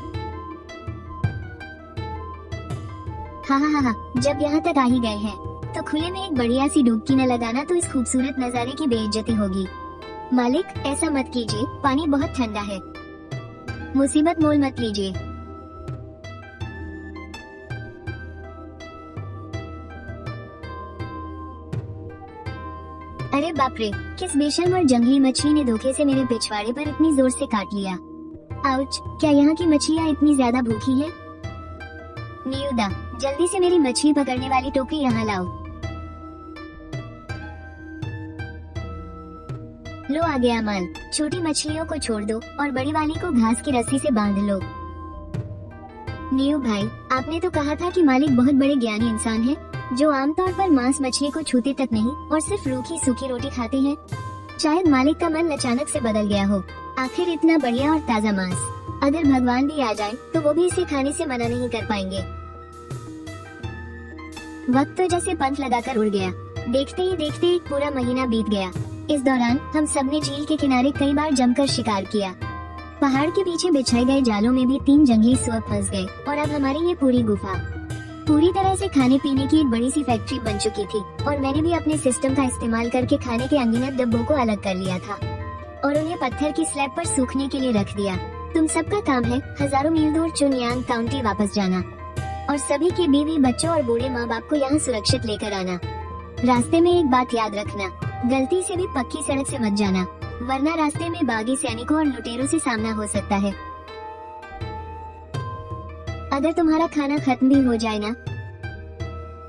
हाँ, जब यहाँ तक आ ही गए हैं तो खुले में एक बढ़िया सी डुबकी न लगाना तो इस खूबसूरत नज़ारे की बेइज्जती होगी। मालिक, ऐसा मत कीजिए, पानी बहुत ठंडा है। मुसीबत मोल मत लीजिए। अरे बाप रे, किस बेशर्म और जंगली मछली ने धोखे से मेरे पिछवाड़े पर इतनी जोर से काट लिया। आउच, क्या यहाँ की मछलियाँ इतनी ज्यादा भूखी हैं? नियुदा, जल्दी से मेरी मछली पकड़ने वाली टोकरी यहाँ लाओ। लो आ गया माल। छोटी मछलियों को छोड़ दो और बड़ी वाली को घास की रस्सी से बांध लो। नियु भाई, आपने तो कहा था कि मालिक बहुत बड़े ज्ञानी इंसान हैं, जो आमतौर पर मांस मछली को छूते तक नहीं और सिर्फ रूखी सूखी रोटी खाते हैं। शायद मालिक का मन अचानक से बदल गया हो। आखिर इतना बढ़िया और ताज़ा मांस, अगर भगवान भी आ जाए तो वो भी इसे खाने से मना नहीं कर पाएंगे। वक्त तो जैसे पंख लगाकर उड़ गया। देखते ही देखते एक पूरा महीना बीत गया। इस दौरान हम सबने झील के किनारे कई बार जमकर शिकार किया। पहाड़ के पीछे बिछाए गए जालों में भी 3 जंगली सुअर फंस गए और अब हमारी ये पूरी गुफा पूरी तरह से खाने पीने की एक बड़ी सी फैक्ट्री बन चुकी थी। और मैंने भी अपने सिस्टम का इस्तेमाल करके खाने के अनगिनत डब्बों को अलग कर लिया था और उन्हें पत्थर की स्लैब पर सूखने के लिए रख दिया। तुम सबका काम है हजारों मील दूर चुनयांग काउंटी वापस जाना और सभी के बीवी बच्चों और बूढ़े माँ बाप को यहाँ सुरक्षित लेकर आना। रास्ते में एक बात याद रखना, गलती से भी पक्की सड़क से मत जाना, वरना रास्ते में बागी सैनिकों और लुटेरों से सामना हो सकता है। अगर तुम्हारा खाना खत्म भी हो जाए ना,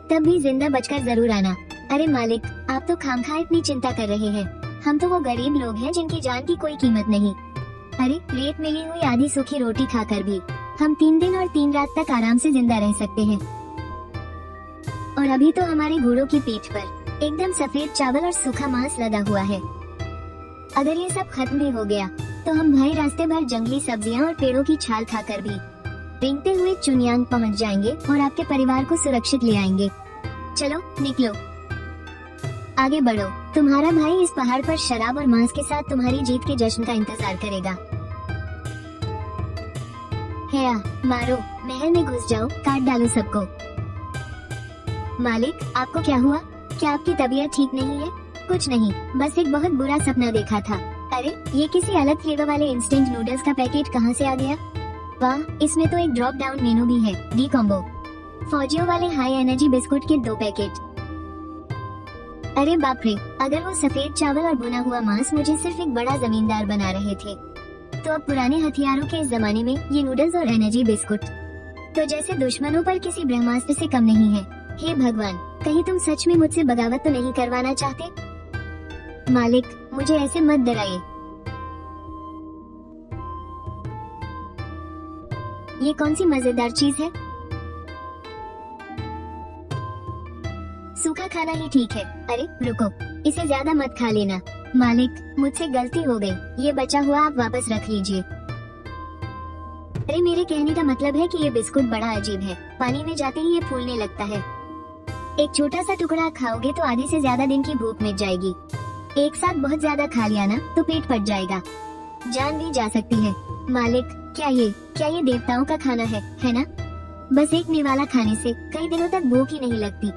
तब भी जिंदा बचकर जरूर आना। अरे मालिक, आप तो खामखा इतनी चिंता कर रहे हैं। हम तो वो गरीब लोग हैं जिनकी जान की कोई कीमत नहीं। अरे रेत मिली हुई आधी सूखी रोटी खाकर भी हम 3 दिन और 3 रात तक आराम से जिंदा रह सकते हैं। और अभी तो हमारे घोड़ों की पीठ पर एकदम सफेद चावल और सूखा मांस लगा हुआ है। अगर ये सब खत्म भी हो गया तो हम भाई रास्ते भर जंगली सब्जियां और पेड़ों की छाल खाकर भी रेंगते हुए चुनयांग पहुंच जाएंगे और आपके परिवार को सुरक्षित ले आएंगे। चलो निकलो, आगे बढ़ो। तुम्हारा भाई इस पहाड़ पर शराब और मांस के साथ तुम्हारी जीत के जश्न का इंतजार करेगा। है मारो, महल में घुस जाओ, काट डालो सबको। मालिक, आपको क्या हुआ? क्या आपकी तबीयत ठीक नहीं है? कुछ नहीं, बस एक बहुत बुरा सपना देखा था। अरे ये किसी अलग फ्लेवर वाले इंस्टेंट नूडल्स का पैकेट कहाँ से आ गया? वाह, इसमें तो एक ड्रॉप डाउन मेनू भी है, डी कॉम्बो। फौजियों वाले हाई एनर्जी बिस्कुट के 2 पैकेट। अरे बाप रे, अगर वो सफेद चावल और भुना हुआ मांस मुझे सिर्फ एक बड़ा जमींदार बना रहे थे, तो अब पुराने हथियारों के इस जमाने में ये नूडल्स और एनर्जी बिस्कुट तो जैसे दुश्मनों पर किसी ब्रह्मास्त्र से कम नहीं है। हे भगवान, कहीं तुम सच में मुझसे बगावत तो नहीं करवाना चाहते? मालिक, मुझे ऐसे मत डराइए। ये कौन सी मजेदार चीज है? सूखा खाना ही ठीक है। अरे रुको, इसे ज्यादा मत खा लेना। मालिक, मुझसे गलती हो गई, ये बचा हुआ आप वापस रख लीजिए। अरे मेरे कहने का मतलब है कि ये बिस्कुट बड़ा अजीब है, पानी में जाते ही ये फूलने लगता है। एक छोटा सा टुकड़ा खाओगे तो आधे से ज्यादा दिन की भूख मिट जाएगी। एक साथ बहुत ज्यादा खा लिया ना तो पेट फट जाएगा, जान भी जा सकती है। मालिक, क्या ये देवताओं का खाना है ना? बस एक निवाला खाने से कई दिनों तक भूख ही नहीं लगती।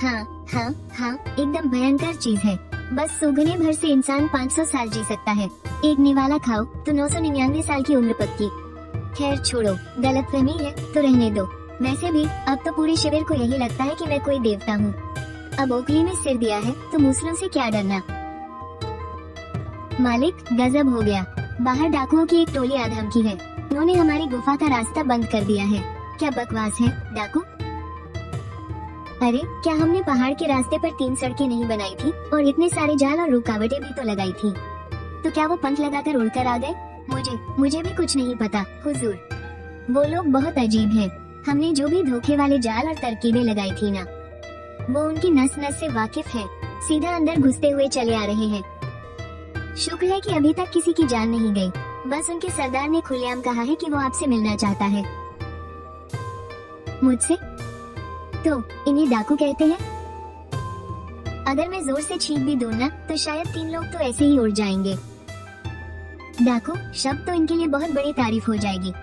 हाँ, एकदम भयंकर चीज है। बस सूंघने भर से इंसान 500 साल जी सकता है। एक निवाला खाओ तो 999 साल की उम्र पक्की। खैर छोड़ो, गलतफहमी है तो रहने दो। वैसे भी अब तो पूरे शिविर को यही लगता है कि मैं कोई देवता हूँ। अब ओखली में सिर दिया है तो मूसलों से क्या डरना। मालिक, गजब हो गया। बाहर डाकुओं की एक टोली आ धमकी है। उन्होंने हमारी गुफा का रास्ता बंद कर दिया है। क्या बकवास है डाकू? अरे क्या हमने पहाड़ के रास्ते पर 3 सड़कें नहीं बनाई थी और इतने सारे जाल और रुकावटें भी तो लगाई थी? तो क्या वो पंख लगाकर उड़कर आ गए? मुझे भी कुछ नहीं पता हुजूर। वो लोग बहुत अजीब हैं। हमने जो भी धोखे वाले जाल और तरकीबें लगाई थी ना, वो उनकी नस नस से वाकिफ है। सीधा अंदर घुसते हुए चले आ रहे हैं। शुक्र है कि अभी तक किसी की जान नहीं गई। बस उनके सरदार ने खुलेआम कहा है कि वो आपसे मिलना चाहता है। मुझसे? तो इन्हें डाकू कहते हैं। अगर मैं जोर से छींक भी दूं ना तो शायद 3 लोग तो ऐसे ही उड़ जाएंगे। डाकू शब्द तो इनके लिए बहुत बड़ी तारीफ हो जाएगी।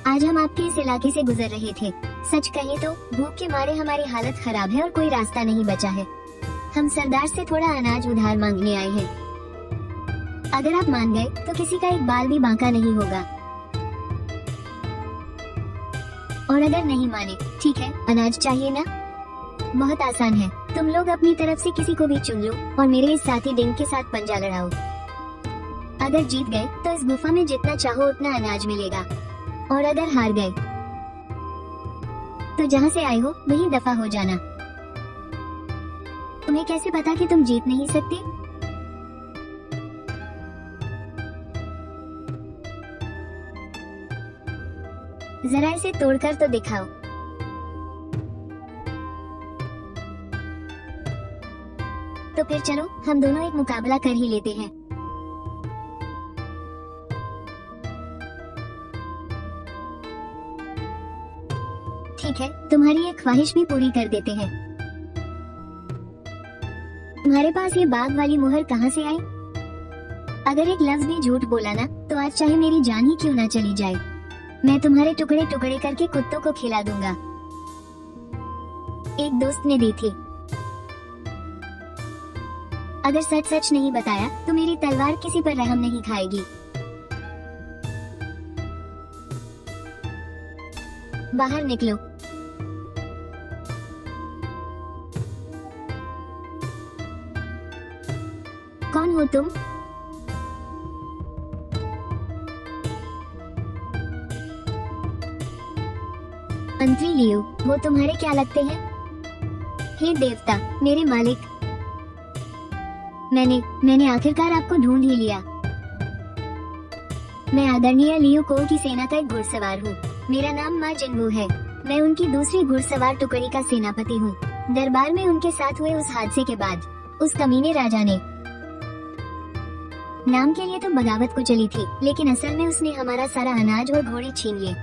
आज हम आपके इस इलाके से गुजर रहे थे। सच कहें तो भूख के मारे हमारी हालत खराब है और कोई रास्ता नहीं बचा है। हम सरदार से थोड़ा अनाज उधार मांगने आए हैं। अगर आप मान गए तो किसी का एक बाल भी बांका नहीं होगा, और अगर नहीं माने, ठीक है, अनाज चाहिए ना? बहुत आसान है, तुम लोग अपनी तरफ से किसी को भी चुन लो और मेरे इस साथी डिंग के साथ पंजा लड़ाओ। अगर जीत गए तो इस गुफा में जितना चाहो उतना अनाज मिलेगा, और अगर हार गए तो जहाँ से आए हो वहीं दफा हो जाना। तुम्हें कैसे पता कि तुम जीत नहीं सकते? जरा इसे तोड़कर तो दिखाओ। तो फिर चलो हम दोनों एक मुकाबला कर ही लेते हैं। ठीक है, तुम्हारी ये ख्वाहिश भी पूरी कर देते हैं। तुम्हारे पास ये बाग वाली मुहर कहाँ से आई? अगर एक लफ्ज भी झूठ बोला ना तो आज चाहे मेरी जान ही क्यों ना चली जाए, मैं तुम्हारे टुकड़े टुकड़े करके कुत्तों को खिला दूंगा। एक दोस्त ने दी थी। अगर सच सच नहीं बताया तो मेरी तलवार किसी पर रहम नहीं खाएगी। बाहर निकलो। कौन हो तुम? मंत्री लियो, वो तुम्हारे क्या लगते हैं? हे देवता, मेरे मालिक, मैंने आखिरकार आपको ढूंढ ही लिया। मैं आदरणीय लियो कोल की सेना का एक घुड़सवार हूँ। मेरा नाम माँ जिन्वू है। मैं उनकी दूसरी घुड़सवार टुकड़ी का सेनापति हूँ। दरबार में उनके साथ हुए उस हादसे के बाद उस कमीने राजा ने नाम के लिए तो बगावत को चली थी, लेकिन असल में उसने हमारा सारा अनाज और घोड़े छीन लिए।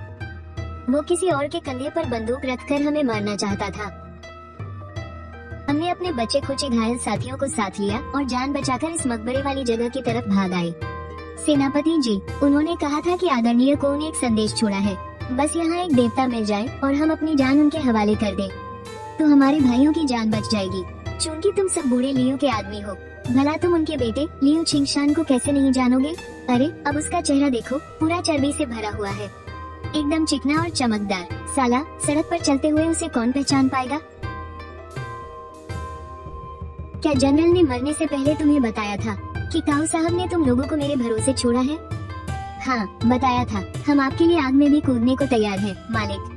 वो किसी और के कंधे पर बंदूक रखकर हमें मारना चाहता था। हमने अपने बच्चे खुचे घायल साथियों को साथ लिया और जान बचाकर इस मकबरे वाली जगह की तरफ भाग आए। सेनापति जी, उन्होंने कहा था कि आदरणीय को ने एक संदेश छोड़ा है, बस यहाँ एक देवता मिल जाए और हम अपनी जान उनके हवाले कर दें तो हमारे भाइयों की जान बच जाएगी। चूंकि तुम सब बूढ़े लियो के आदमी हो, भला तुम उनके बेटे लियो छिंगशान को कैसे नहीं जानोगे? अरे अब उसका चेहरा देखो, पूरा चर्बी से भरा हुआ है, एकदम चिकना और चमकदार। साला, सड़क पर चलते हुए उसे कौन पहचान पाएगा? क्या जनरल ने मरने से पहले तुम्हें बताया था कि काऊ साहब ने तुम लोगों को मेरे भरोसे छोड़ा है? हाँ, बताया था। हम आपके लिए आग में भी कूदने को तैयार हैं, मालिक।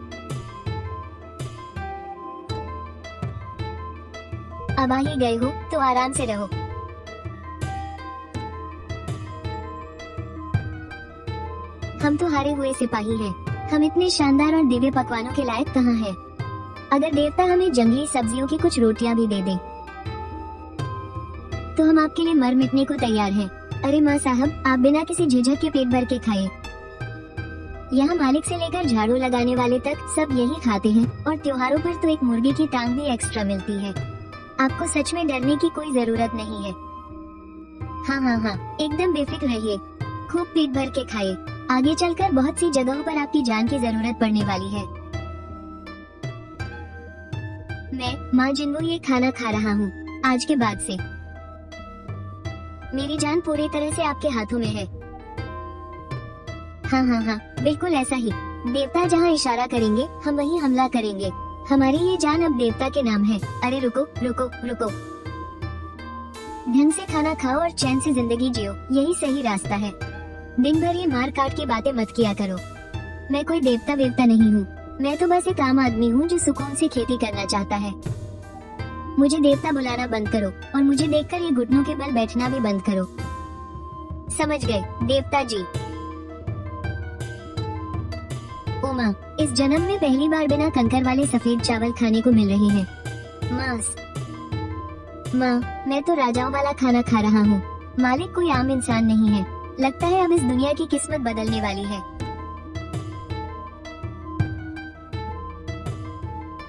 अब आ ही गए हो तो आराम से रहो। हम तो हारे हुए सिपाही हैं। हम इतने शानदार और दिव्य पकवानों के लायक कहाँ हैं? अगर देवता हमें जंगली सब्जियों की कुछ रोटियां भी दे दे तो हम आपके लिए मर मिटने को तैयार हैं। अरे माँ साहब, आप बिना किसी झिझक के पेट भर के खाए। यहाँ मालिक से लेकर झाड़ू लगाने वाले तक सब यही खाते हैं, और त्योहारों पर तो एक मुर्गे की टांग भी एक्स्ट्रा मिलती है। आपको सच में डरने की कोई जरूरत नहीं है। हाँ हाँ हाँ, एकदम बेफिक्र रहिए, खूब पेट भर के खाए। आगे चलकर बहुत सी जगहों पर आपकी जान की जरूरत पड़ने वाली है। मैं माँ जिन्वू ये खाना खा रहा हूँ। आज के बाद से मेरी जान पूरी तरह से आपके हाथों में है। हाँ हाँ हाँ, बिल्कुल ऐसा ही। देवता जहाँ इशारा करेंगे हम वहीं हमला करेंगे। हमारी ये जान अब देवता के नाम है। अरे रुको रुको रुको, ढंग से खाना खाओ और चैन से जिंदगी जियो, यही सही रास्ता है। दिन भर ये मार काट की बातें मत किया करो। मैं कोई देवता वेवता नहीं हूँ, मैं तो बस एक आम आदमी हूँ जो सुकून से खेती करना चाहता है। मुझे देवता बुलाना बंद करो और मुझे देखकर ये घुटनों के बल बैठना भी बंद करो। समझ गए देवता जी? ओ माँ, इस जन्म में पहली बार बिना कंकर वाले सफेद चावल खाने को मिल रहे हैं। मांस। माँ, मैं तो राजाओं वाला खाना खा रहा हूँ। मालिक कोई आम इंसान नहीं है। लगता है अब इस दुनिया की किस्मत बदलने वाली है।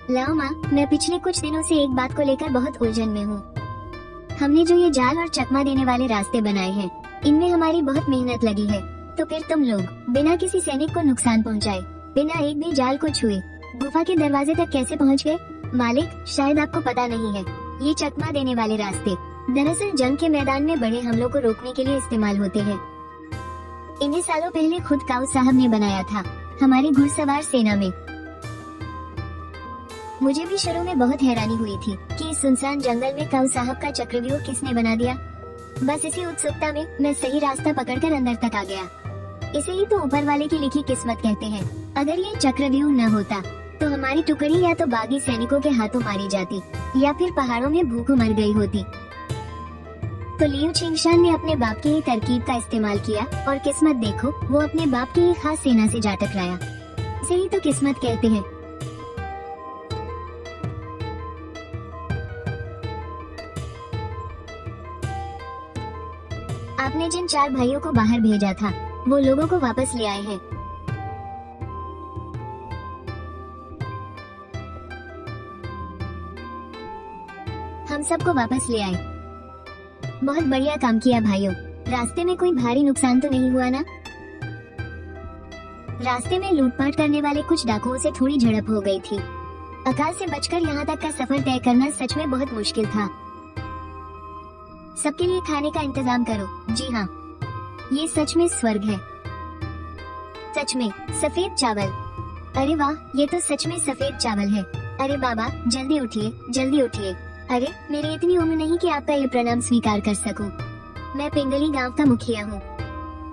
लाओ माँ, मैं पिछले कुछ दिनों से एक बात को लेकर बहुत उलझन में हूँ। हमने जो ये जाल और चकमा देने वाले रास्ते बनाए हैं, इनमें हमारी बहुत मेहनत लगी है। तो फिर तुम लोग बिना किसी सैनिक को नुकसान पहुँचाए, बिना एक भी जाल को छुए गुफा के दरवाजे तक कैसे पहुँच गए? मालिक, शायद आपको पता नहीं है, ये चकमा देने वाले रास्ते दरअसल जंग के मैदान में बड़े हमलों को रोकने के लिए इस्तेमाल होते हैं। इन्हें सालों पहले खुद काऊ साहब ने बनाया था, हमारी घुड़सवार सेना में। मुझे भी शुरू में बहुत हैरानी हुई थी कि इस सुनसान जंगल में काऊ साहब का चक्रव्यूह किसने बना दिया। बस इसी उत्सुकता में मैं सही रास्ता पकड़कर अंदर तक आ गया। इसे ही तो ऊपर वाले की लिखी किस्मत कहते हैं। अगर ये चक्रव्यूह न होता तो हमारी टुकड़ी या तो बागी सैनिकों के हाथों मारी जाती या फिर पहाड़ों में भूख मर गई होती। तो लियू छिंगशान ने अपने बाप की ही तरकीब का इस्तेमाल किया और किस्मत देखो, वो अपने बाप की ही खास सेना से जा टकराया। इसे ही तो किस्मत कहते हैं। आपने जिन 4 भाइयों को बाहर भेजा था वो लोगों को वापस ले आए हैं। हम सबको वापस ले आए। बहुत बढ़िया काम किया भाइयों। रास्ते में कोई भारी नुकसान तो नहीं हुआ ना? रास्ते में लूटपाट करने वाले कुछ डाकुओं से थोड़ी झड़प हो गई थी। अकाल से बचकर यहाँ तक का सफर तय करना सच में बहुत मुश्किल था। सबके लिए खाने का इंतजाम करो। जी हाँ, ये सच में स्वर्ग है। सच में सफेद चावल। अरे वाह, ये तो सच में सफेद चावल है। अरे बाबा जल्दी उठिए, जल्दी उठिए। अरे मेरी इतनी उम्र नहीं कि आपका ये प्रणाम स्वीकार कर सकूं। मैं पिंगली गांव का मुखिया हूँ।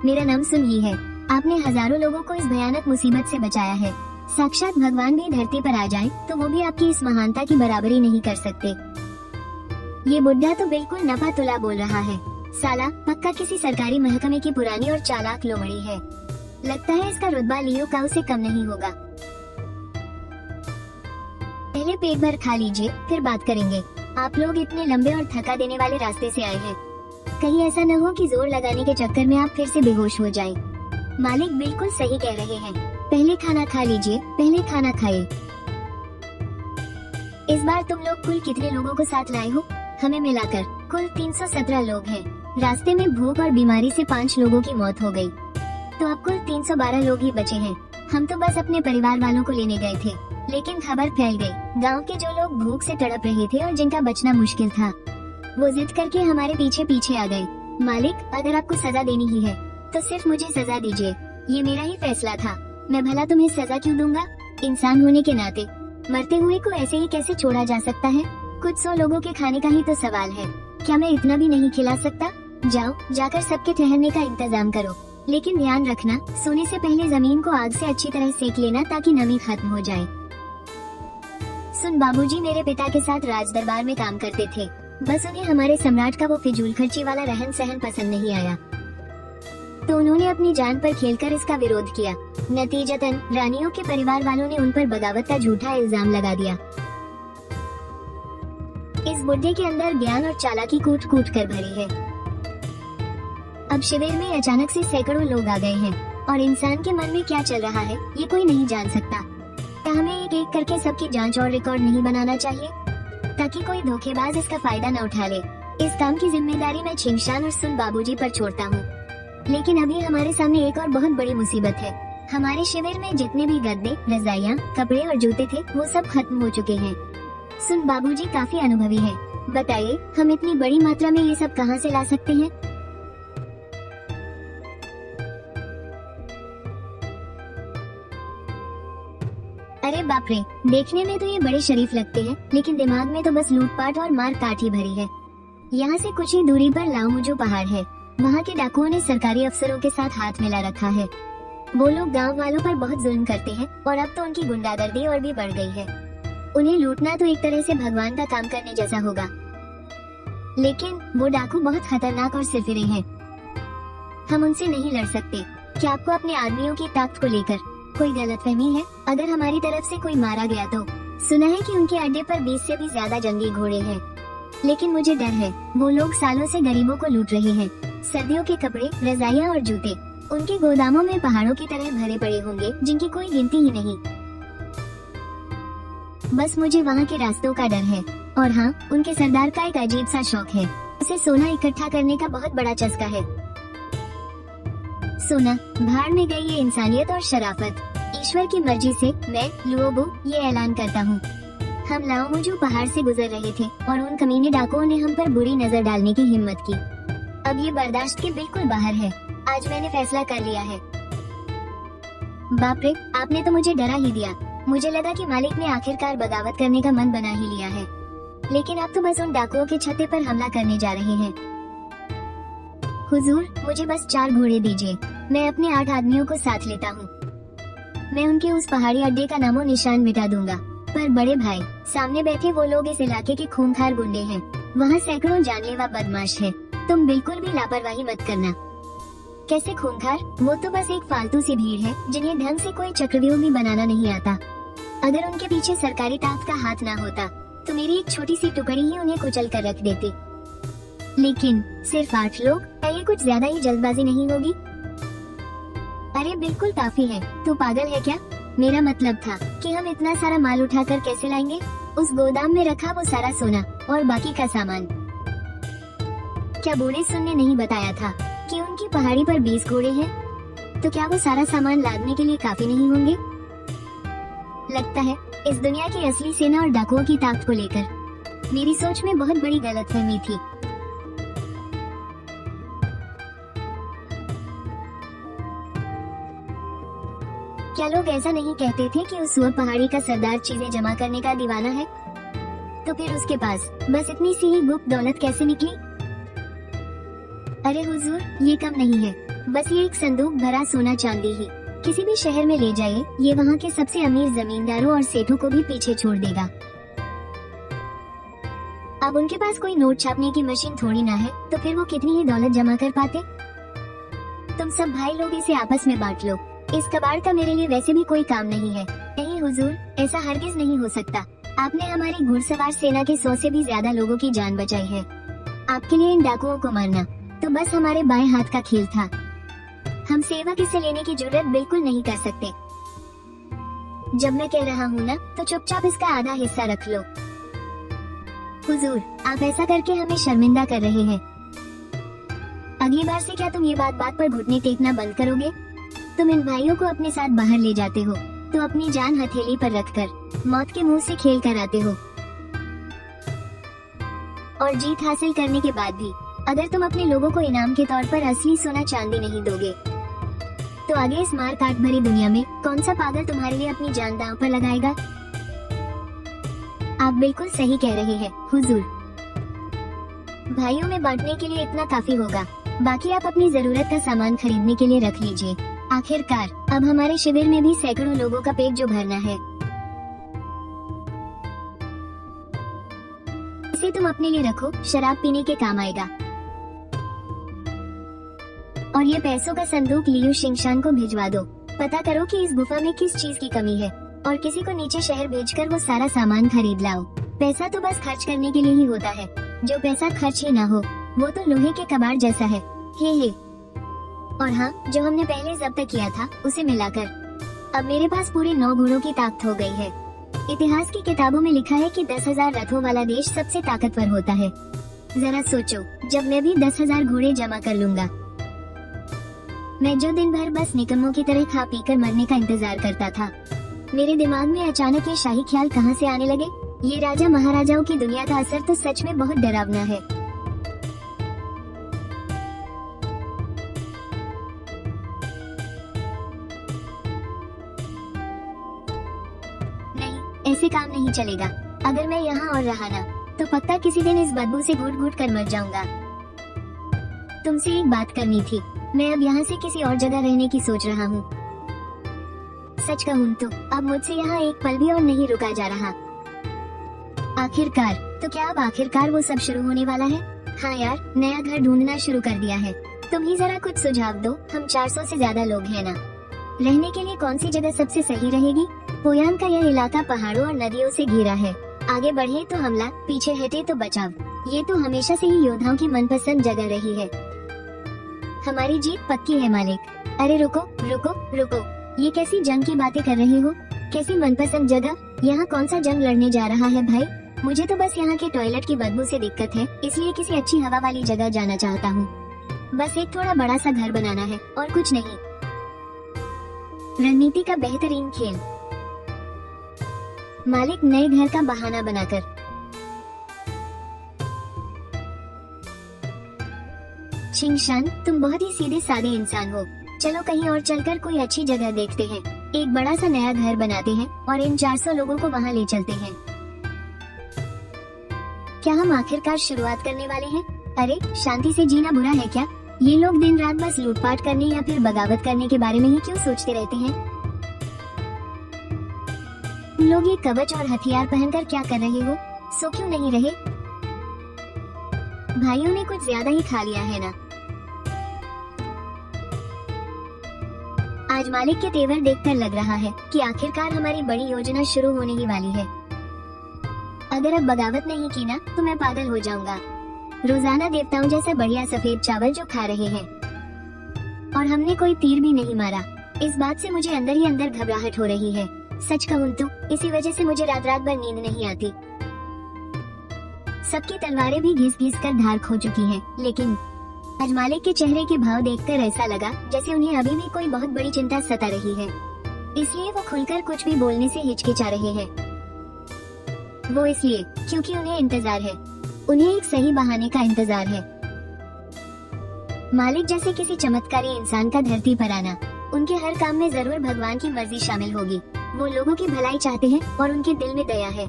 मेरा नाम सुनही है। आपने हजारों लोगों को इस भयानक मुसीबत से बचाया है। साक्षात भगवान भी धरती पर आ जाए तो वो भी आपकी इस महानता की बराबरी नहीं कर सकते। ये बुढ़ा तो बिल्कुल नफा तुला बोल रहा है। साला पक्का किसी सरकारी महकमे की पुरानी और चालाक लोमड़ी है। लगता है इसका रुतबा लियो काऊ से कम नहीं होगा। पहले पेट भर खा लीजिए, फिर बात करेंगे। आप लोग इतने लंबे और थका देने वाले रास्ते से आए हैं, कहीं ऐसा न हो कि जोर लगाने के चक्कर में आप फिर से बेहोश हो जाएं। मालिक बिल्कुल सही कह रहे हैं। पहले खाना खा लीजिए, पहले खाना खाइए। इस बार तुम लोग कुल कितने लोगों को साथ लाए हो? हमें मिलाकर कुल 317 लोग हैं। रास्ते में भूख और बीमारी से 5 लोगों की मौत हो गई, तो अब कुल 312 लोग ही बचे हैं। हम तो बस अपने परिवार वालों को लेने गए थे, लेकिन खबर फैल गई। गांव के जो लोग भूख से तड़प रहे थे और जिनका बचना मुश्किल था, वो जिद करके हमारे पीछे पीछे आ गए। मालिक, अगर आपको सजा देनी ही है तो सिर्फ मुझे सजा दीजिए। ये मेरा ही फैसला था। मैं भला तुम्हें सजा क्यों दूंगा? इंसान होने के नाते मरते हुए को ऐसे ही कैसे छोड़ा जा सकता है? कुछ 100 लोगों के खाने का ही तो सवाल है। क्या मैं इतना भी नहीं खिला सकता? जाओ, जाकर सबके ठहरने का इंतजाम करो, लेकिन ध्यान रखना सोने से पहले जमीन को आग से अच्छी तरह सेक लेना ताकि नमी खत्म हो जाए। सुन बाबूजी मेरे पिता के साथ राज दरबार में काम करते थे। बस उन्हें हमारे सम्राट का वो फिजूल खर्ची वाला रहन सहन पसंद नहीं आया, तो उन्होंने अपनी जान पर खेलकर इसका विरोध किया। नतीजतन रानियों के परिवार वालों ने उन पर बगावत का झूठा इल्जाम लगा दिया। इस बुड्ढे के अंदर ज्ञान और चालाकी कूट कूट कर भरी है। अब शिविर में अचानक से सैकड़ों लोग आ गए हैं और इंसान के मन में क्या चल रहा है ये कोई नहीं जान सकता। क्या हमें एक एक करके सबकी जांच और रिकॉर्ड नहीं बनाना चाहिए, ताकि कोई धोखेबाज इसका फायदा न उठा ले? इस काम की जिम्मेदारी मैं छिंगशान और सुन बाबूजी पर छोड़ता हूँ। लेकिन अभी हमारे सामने एक और बहुत बड़ी मुसीबत है। हमारे शिविर में जितने भी गद्दे, रजाइयाँ, कपड़े और जूते थे वो सब खत्म हो चुके हैं। सुन बाबूजी काफी अनुभवी हैं। बताइए हम इतनी बड़ी मात्रा में ये सब कहाँ से ला सकते हैं? अरे बाप रे, देखने में तो ये बड़े शरीफ लगते हैं, लेकिन दिमाग में तो बस लूटपाट और मार काट ही भरी है। यहाँ से कुछ ही दूरी पर लाओमुजू पहाड़ है। वहाँ के डाकुओं ने सरकारी अफसरों के साथ हाथ मिला रखा है। वो लोग गांव वालों पर बहुत जुल्म करते हैं और अब तो उनकी गुंडागर्दी और भी बढ़ गई है। उन्हें लूटना तो एक तरह से भगवान का काम करने जैसा होगा, लेकिन वो डाकू बहुत खतरनाक और सिरफिरे हैं। हम उनसे नहीं लड़ सकते। क्या आपको अपने आदमियों की ताकत को लेकर कोई गलतफहमी है? अगर हमारी तरफ से कोई मारा गया तो सुना है कि उनके अड्डे पर 20 से भी ज्यादा जंगी घोड़े हैं, लेकिन मुझे डर है। वो लोग सालों से गरीबों को लूट रहे हैं। सर्दियों के कपड़े, रजाइयाँ और जूते उनके गोदामों में पहाड़ों की तरह भरे पड़े होंगे, जिनकी कोई गिनती ही नहीं। बस मुझे वहाँ के रास्तों का डर है। और हाँ, उनके सरदार का एक अजीब सा शौक है। उसे सोना इकट्ठा करने का बहुत बड़ा चस्का है। सोना भाड़ में गई ये इंसानियत और शराफत। ईश्वर की मर्जी से मैं लुओबो ये ऐलान करता हूँ। हम लाओमुजू पहाड़ से गुजर रहे थे और उन कमीने डाकुओं ने हम पर बुरी नजर डालने की हिम्मत की। अब ये बर्दाश्त के बिल्कुल बाहर है। आज मैंने फैसला कर लिया है। बाप रे, आपने तो मुझे डरा ही दिया। मुझे लगा कि मालिक ने आखिरकार बगावत करने का मन बना ही लिया है, लेकिन आप तो बस उन डाकुओं के छत्ते पर हमला करने जा रहे हैं। हुजूर, मुझे बस 4 घोड़े दीजिए, मैं अपने 8 आदमियों को साथ लेता हूँ। मैं उनके उस पहाड़ी अड्डे का नामो निशान मिटा दूंगा। पर बड़े भाई, सामने बैठे वो लोग इस इलाके के खूंखार गुंडे हैं। वहाँ सैकड़ों जानलेवा बदमाश हैं। तुम बिल्कुल भी लापरवाही मत करना। कैसे खूंखार? वो तो बस एक फालतू सी भीड़ है जिन्हें ढंग से कोई चक्रव्यूह भी बनाना नहीं आता। अगर उनके पीछे सरकारी ताकत का हाथ ना होता तो मेरी एक छोटी सी टुकड़ी ही उन्हें कुचल कर रख देती। लेकिन सिर्फ 8 लोग, क्या ये कुछ ज्यादा ही जल्दबाजी नहीं होगी? अरे बिल्कुल काफी है। तू पागल है क्या? मेरा मतलब था कि हम इतना सारा माल उठाकर कैसे लाएंगे? उस गोदाम में रखा वो सारा सोना और बाकी का सामान। क्या बूढ़े सुन ने नहीं बताया था कि उनकी पहाड़ी पर 20 घोड़े हैं? तो क्या वो सारा सामान लादने के लिए काफी नहीं होंगे? लगता है इस दुनिया की असली सेना और डाकुओं की ताकत को लेकर मेरी सोच में बहुत बड़ी गलतफहमी थी। क्या लोग ऐसा नहीं कहते थे कि उस सुअर पहाड़ी का सरदार चीजें जमा करने का दीवाना है? तो फिर उसके पास बस इतनी सी ही गुप्त दौलत कैसे निकली? अरे हुजूर, ये कम नहीं है। बस ये एक संदूक भरा सोना चांदी ही किसी भी शहर में ले जाइए, ये वहाँ के सबसे अमीर जमींदारों और सेठों को भी पीछे छोड़ देगा। अब उनके पास कोई नोट छापने की मशीन थोड़ी ना है, तो फिर वो कितनी ही दौलत जमा कर पाते? तुम सब भाई लोग इसे आपस में बांट लो। इस कबाड़ का मेरे लिए वैसे भी कोई काम नहीं है। नहीं हुजूर, ऐसा हरगिज नहीं हो सकता। आपने हमारी घुड़सवार सेना के 100 से भी ज्यादा लोगों की जान बचाई है। आपके लिए इन डाकुओं को मारना तो बस हमारे बाएं हाथ का खेल था। हम सेवा किसे लेने की जरूरत बिल्कुल नहीं कर सकते। जब मैं कह रहा हूँ ना, तो चुपचाप इसका आधा हिस्सा रख लो। हुजूर, आप ऐसा करके हमें शर्मिंदा कर रहे हैं। अगली बार से क्या तुम ये बात बात पर घुटने टेकना बंद करोगे? तुम इन भाइयों को अपने साथ बाहर ले जाते हो तो अपनी जान हथेली पर रखकर मौत के मुंह से खेल कर आते हो, और जीत हासिल करने के बाद भी अगर तुम अपने लोगों को इनाम के तौर पर असली सोना चांदी नहीं दोगे, तो आगे इस मार काट भरी दुनिया में कौन सा पागल तुम्हारे लिए अपनी जान दांव पर लगाएगा? आप बिल्कुल सही कह रहे हैं हुजूर। भाइयों में बांटने के लिए इतना काफी होगा, बाकी आप अपनी जरूरत का सामान खरीदने के लिए रख लीजिए। आखिरकार अब हमारे शिविर में भी सैकड़ों लोगों का पेट जो भरना है। इसे तुम अपने लिए रखो, शराब पीने के काम आएगा। और ये पैसों का संदूक लियू शिंगशान को भिजवा दो। पता करो कि इस गुफा में किस चीज की कमी है और किसी को नीचे शहर भेजकर वो सारा सामान खरीद लाओ। पैसा तो बस खर्च करने के लिए ही होता है। जो पैसा खर्च ही ना हो वो तो लोहे के कबाड़ जैसा है। हे। और हाँ, जो हमने पहले जब्त किया था उसे मिलाकर अब मेरे पास पूरे 9 घोड़ों की ताकत हो गई है। इतिहास की किताबों में लिखा है कि 10,000 रथों वाला देश सबसे ताकतवर होता है। जरा सोचो, जब मैं भी 10,000 घोड़े जमा कर लूंगा। मैं जो दिन भर बस निकम्मों की तरह खा पी कर मरने का इंतजार करता था, मेरे दिमाग में अचानक ये शाही ख्याल कहाँ से आने लगे? ये राजा महाराजाओं की दुनिया का असर तो सच में बहुत डरावना है। नहीं, ऐसे काम नहीं चलेगा। अगर मैं यहाँ और रहा ना, तो पक्का किसी दिन इस बदबू से घुट घुट कर मर जाऊंगा। तुमसे एक बात करनी थी। मैं अब यहाँ से किसी और जगह रहने की सोच रहा हूँ। सच कहूँ तो अब मुझसे यहाँ एक पल भी और नहीं रुका जा रहा। आखिरकार, तो क्या अब आखिरकार वो सब शुरू होने वाला है? हाँ यार, नया घर ढूंढना शुरू कर दिया है। तुम ही जरा कुछ सुझाव दो। हम 400 से ज्यादा लोग हैं ना। रहने के लिए कौन सी जगह सबसे सही रहेगी? पोयांग का यह इलाका पहाड़ों और नदियों से घिरा है। आगे बढ़े तो हमला, पीछे हटे तो बचाव। ये तो हमेशा से ही योद्धाओं की मनपसंद जगह रही है। हमारी जीत पक्की है मालिक। अरे रुको रुको रुको, ये कैसी जंग की बातें कर रहे हो? कैसी मनपसंद जगह? यहाँ कौन सा जंग लड़ने जा रहा है भाई? मुझे तो बस यहाँ के टॉयलेट की बदबू से दिक्कत है, इसलिए किसी अच्छी हवा वाली जगह जाना चाहता हूँ। बस एक थोड़ा बड़ा सा घर बनाना है और कुछ नहीं। रणनीति का बेहतरीन खेल। मालिक नए घर का बहाना बनाकर। शिंगशान, तुम बहुत ही सीधे साधे इंसान हो। चलो कहीं और चलकर कोई अच्छी जगह देखते हैं। एक बड़ा सा नया घर बनाते हैं और इन 400 लोगों को वहाँ ले चलते हैं। क्या हम आखिरकार शुरुआत करने वाले हैं? अरे शांति से जीना बुरा है क्या? ये लोग दिन रात बस लूटपाट करने या फिर बगावत करने के बारे में ही क्यों सोचते रहते हैं? तुम लोग ये कवच और हथियार पहनकर क्या कर रहे हो? सो क्यों नहीं रहे? भाइयों ने कुछ ज्यादा ही खा लिया है ना? आज मालिक के तेवर देखकर लग रहा है कि आखिरकार हमारी बड़ी योजना शुरू होने ही वाली है। अगर अब बगावत नहीं की ना तो मैं पागल हो जाऊंगा। रोजाना देवताओं जैसा बढ़िया सफेद चावल जो खा रहे हैं और हमने कोई तीर भी नहीं मारा। इस बात से मुझे अंदर ही अंदर घबराहट हो रही है। सच कहूँ तो इसी वजह से मुझे रात रात भर नींद नहीं आती। सबकी तलवारें भी घिस घिस कर धार खो चुकी हैं, लेकिन आज मालिक के चेहरे के भाव देखकर ऐसा लगा जैसे उन्हें अभी भी कोई बहुत बड़ी चिंता सता रही है। इसलिए वो खुलकर कुछ भी बोलने से हिचकिचा रहे हैं। वो इसलिए क्योंकि उन्हें इंतजार है, उन्हें एक सही बहाने का इंतजार है। मालिक जैसे किसी चमत्कारी इंसान का धरती पर आना, उनके हर काम में जरूर भगवान की मर्जी शामिल होगी। वो लोगों की भलाई चाहते हैं और उनके दिल में दया है,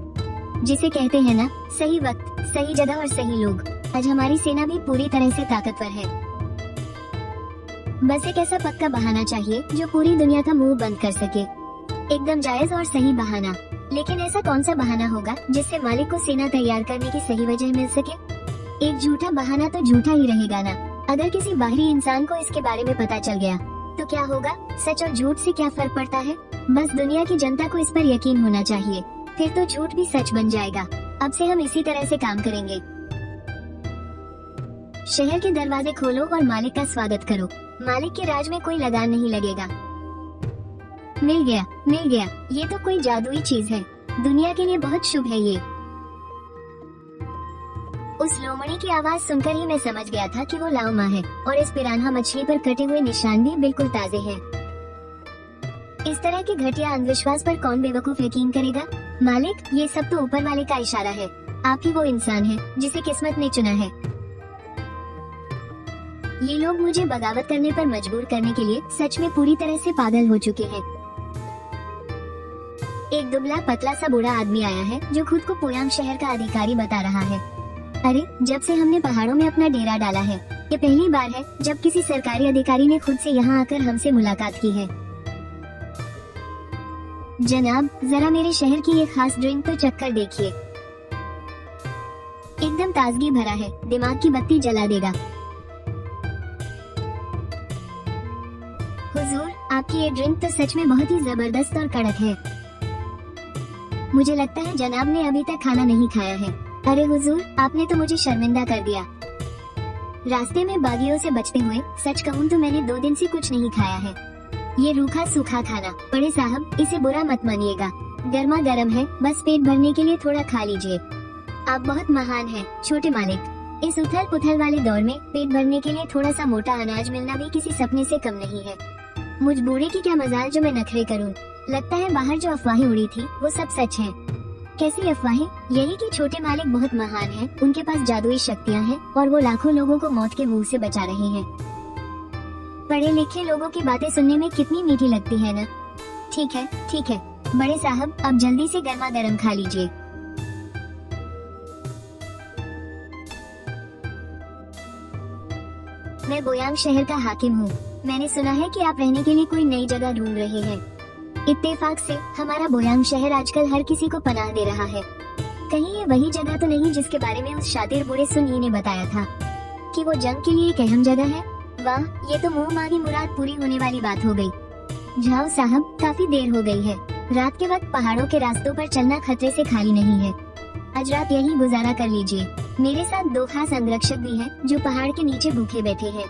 जिसे कहते हैं ना, सही वक्त, सही जगह और सही लोग। आज हमारी सेना भी पूरी तरह से ताकतवर है। बस एक ऐसा पक्का बहाना चाहिए जो पूरी दुनिया का मुंह बंद कर सके। एकदम जायज और सही बहाना। लेकिन ऐसा कौन सा बहाना होगा जिससे मालिक को सेना तैयार करने की सही वजह मिल सके? एक झूठा बहाना तो झूठा ही रहेगा ना। अगर किसी बाहरी इंसान को इसके बारे में पता चल गया तो क्या होगा? सच और झूठ से क्या फर्क पड़ता है? बस दुनिया की जनता को इस पर यकीन होना चाहिए, फिर तो झूठ भी सच बन जाएगा। अब से हम इसी तरह से काम करेंगे। शहर के दरवाजे खोलो और मालिक का स्वागत करो। मालिक के राज में कोई लगान नहीं लगेगा। मिल गया, मिल गया। ये तो कोई जादुई चीज है। दुनिया के लिए बहुत शुभ है ये। उस लोमड़ी की आवाज सुनकर ही मैं समझ गया था कि वो लाओमा है और इस पिरान्हा मछली पर कटे हुए निशान भी बिल्कुल ताजे हैं। इस तरह के घटिया अंधविश्वास पर कौन बेवकूफ यकीन करेगा? मालिक, ये सब तो ऊपर वाले का इशारा है। आप ही वो इंसान है जिसे किस्मत ने चुना है। ये लोग मुझे बगावत करने पर मजबूर करने के लिए सच में पूरी तरह से पागल हो चुके हैं। एक दुबला पतला सा बूढ़ा आदमी आया है जो खुद को पोयांग शहर का अधिकारी बता रहा है। अरे, जब से हमने पहाड़ों में अपना डेरा डाला है, ये पहली बार है जब किसी सरकारी अधिकारी ने खुद से यहाँ आकर हमसे मुलाकात की है। जनाब, जरा मेरे शहर की ये खास ड्रिंक तो चक्कर देखिए। एकदम ताजगी भरा है, दिमाग की बत्ती जला देगा। हुजूर, आपकी ये ड्रिंक तो सच में बहुत ही जबरदस्त और कड़क है। मुझे लगता है जनाब ने अभी तक खाना नहीं खाया है। अरे हुजूर, आपने तो मुझे शर्मिंदा कर दिया। रास्ते में बागियों से बचते हुए सच कहूँ तो मैंने 2 दिन से कुछ नहीं खाया है। ये रूखा सूखा खाना, बड़े साहब, इसे बुरा मत मानिएगा। गर्मा गर्म है, बस पेट भरने के लिए थोड़ा खा लीजिए। आप बहुत महान हैं, छोटे मालिक। इस उथल पुथल वाले दौर में पेट भरने के लिए थोड़ा सा मोटा अनाज मिलना भी किसी सपने से कम नहीं है। मुझ बूढ़े की क्या मजाल जो मैं नखरे करूं। लगता है बाहर जो अफवाहें उड़ी थी वो सब सच है। कैसी अफवाहें? यही कि छोटे मालिक बहुत महान हैं, उनके पास जादुई शक्तियां हैं और वो लाखों लोगों को मौत के मुंह से बचा रहे हैं। पढ़े लिखे लोगों की बातें सुनने में कितनी मीठी लगती है ना। ठीक है, ठीक है बड़े साहब, अब जल्दी से गर्मा गर्म खा लीजिए। मैं बोयांग शहर का हाकिम हूँ। मैंने सुना है कि आप रहने के लिए कोई नई जगह ढूंढ रहे हैं। इत्तेफाक से हमारा बोयांग शहर आजकल हर किसी को पनाह दे रहा है। कहीं ये वही जगह तो नहीं जिसके बारे में उस शातिर बूढ़े सुन ही ने बताया था कि वो जंग के लिए एक अहम जगह है? वाह, ये तो मुंह मांगी मुराद पूरी होने वाली बात हो गई। जाओ साहब, काफी देर हो गई है। रात के वक्त पहाड़ों के रास्तों पर चलना खतरे से खाली नहीं है। आज रात यहीं गुजारा कर लीजिए। मेरे साथ 2 खास अंगरक्षक भी हैं जो पहाड़ के नीचे भूखे बैठे हैं।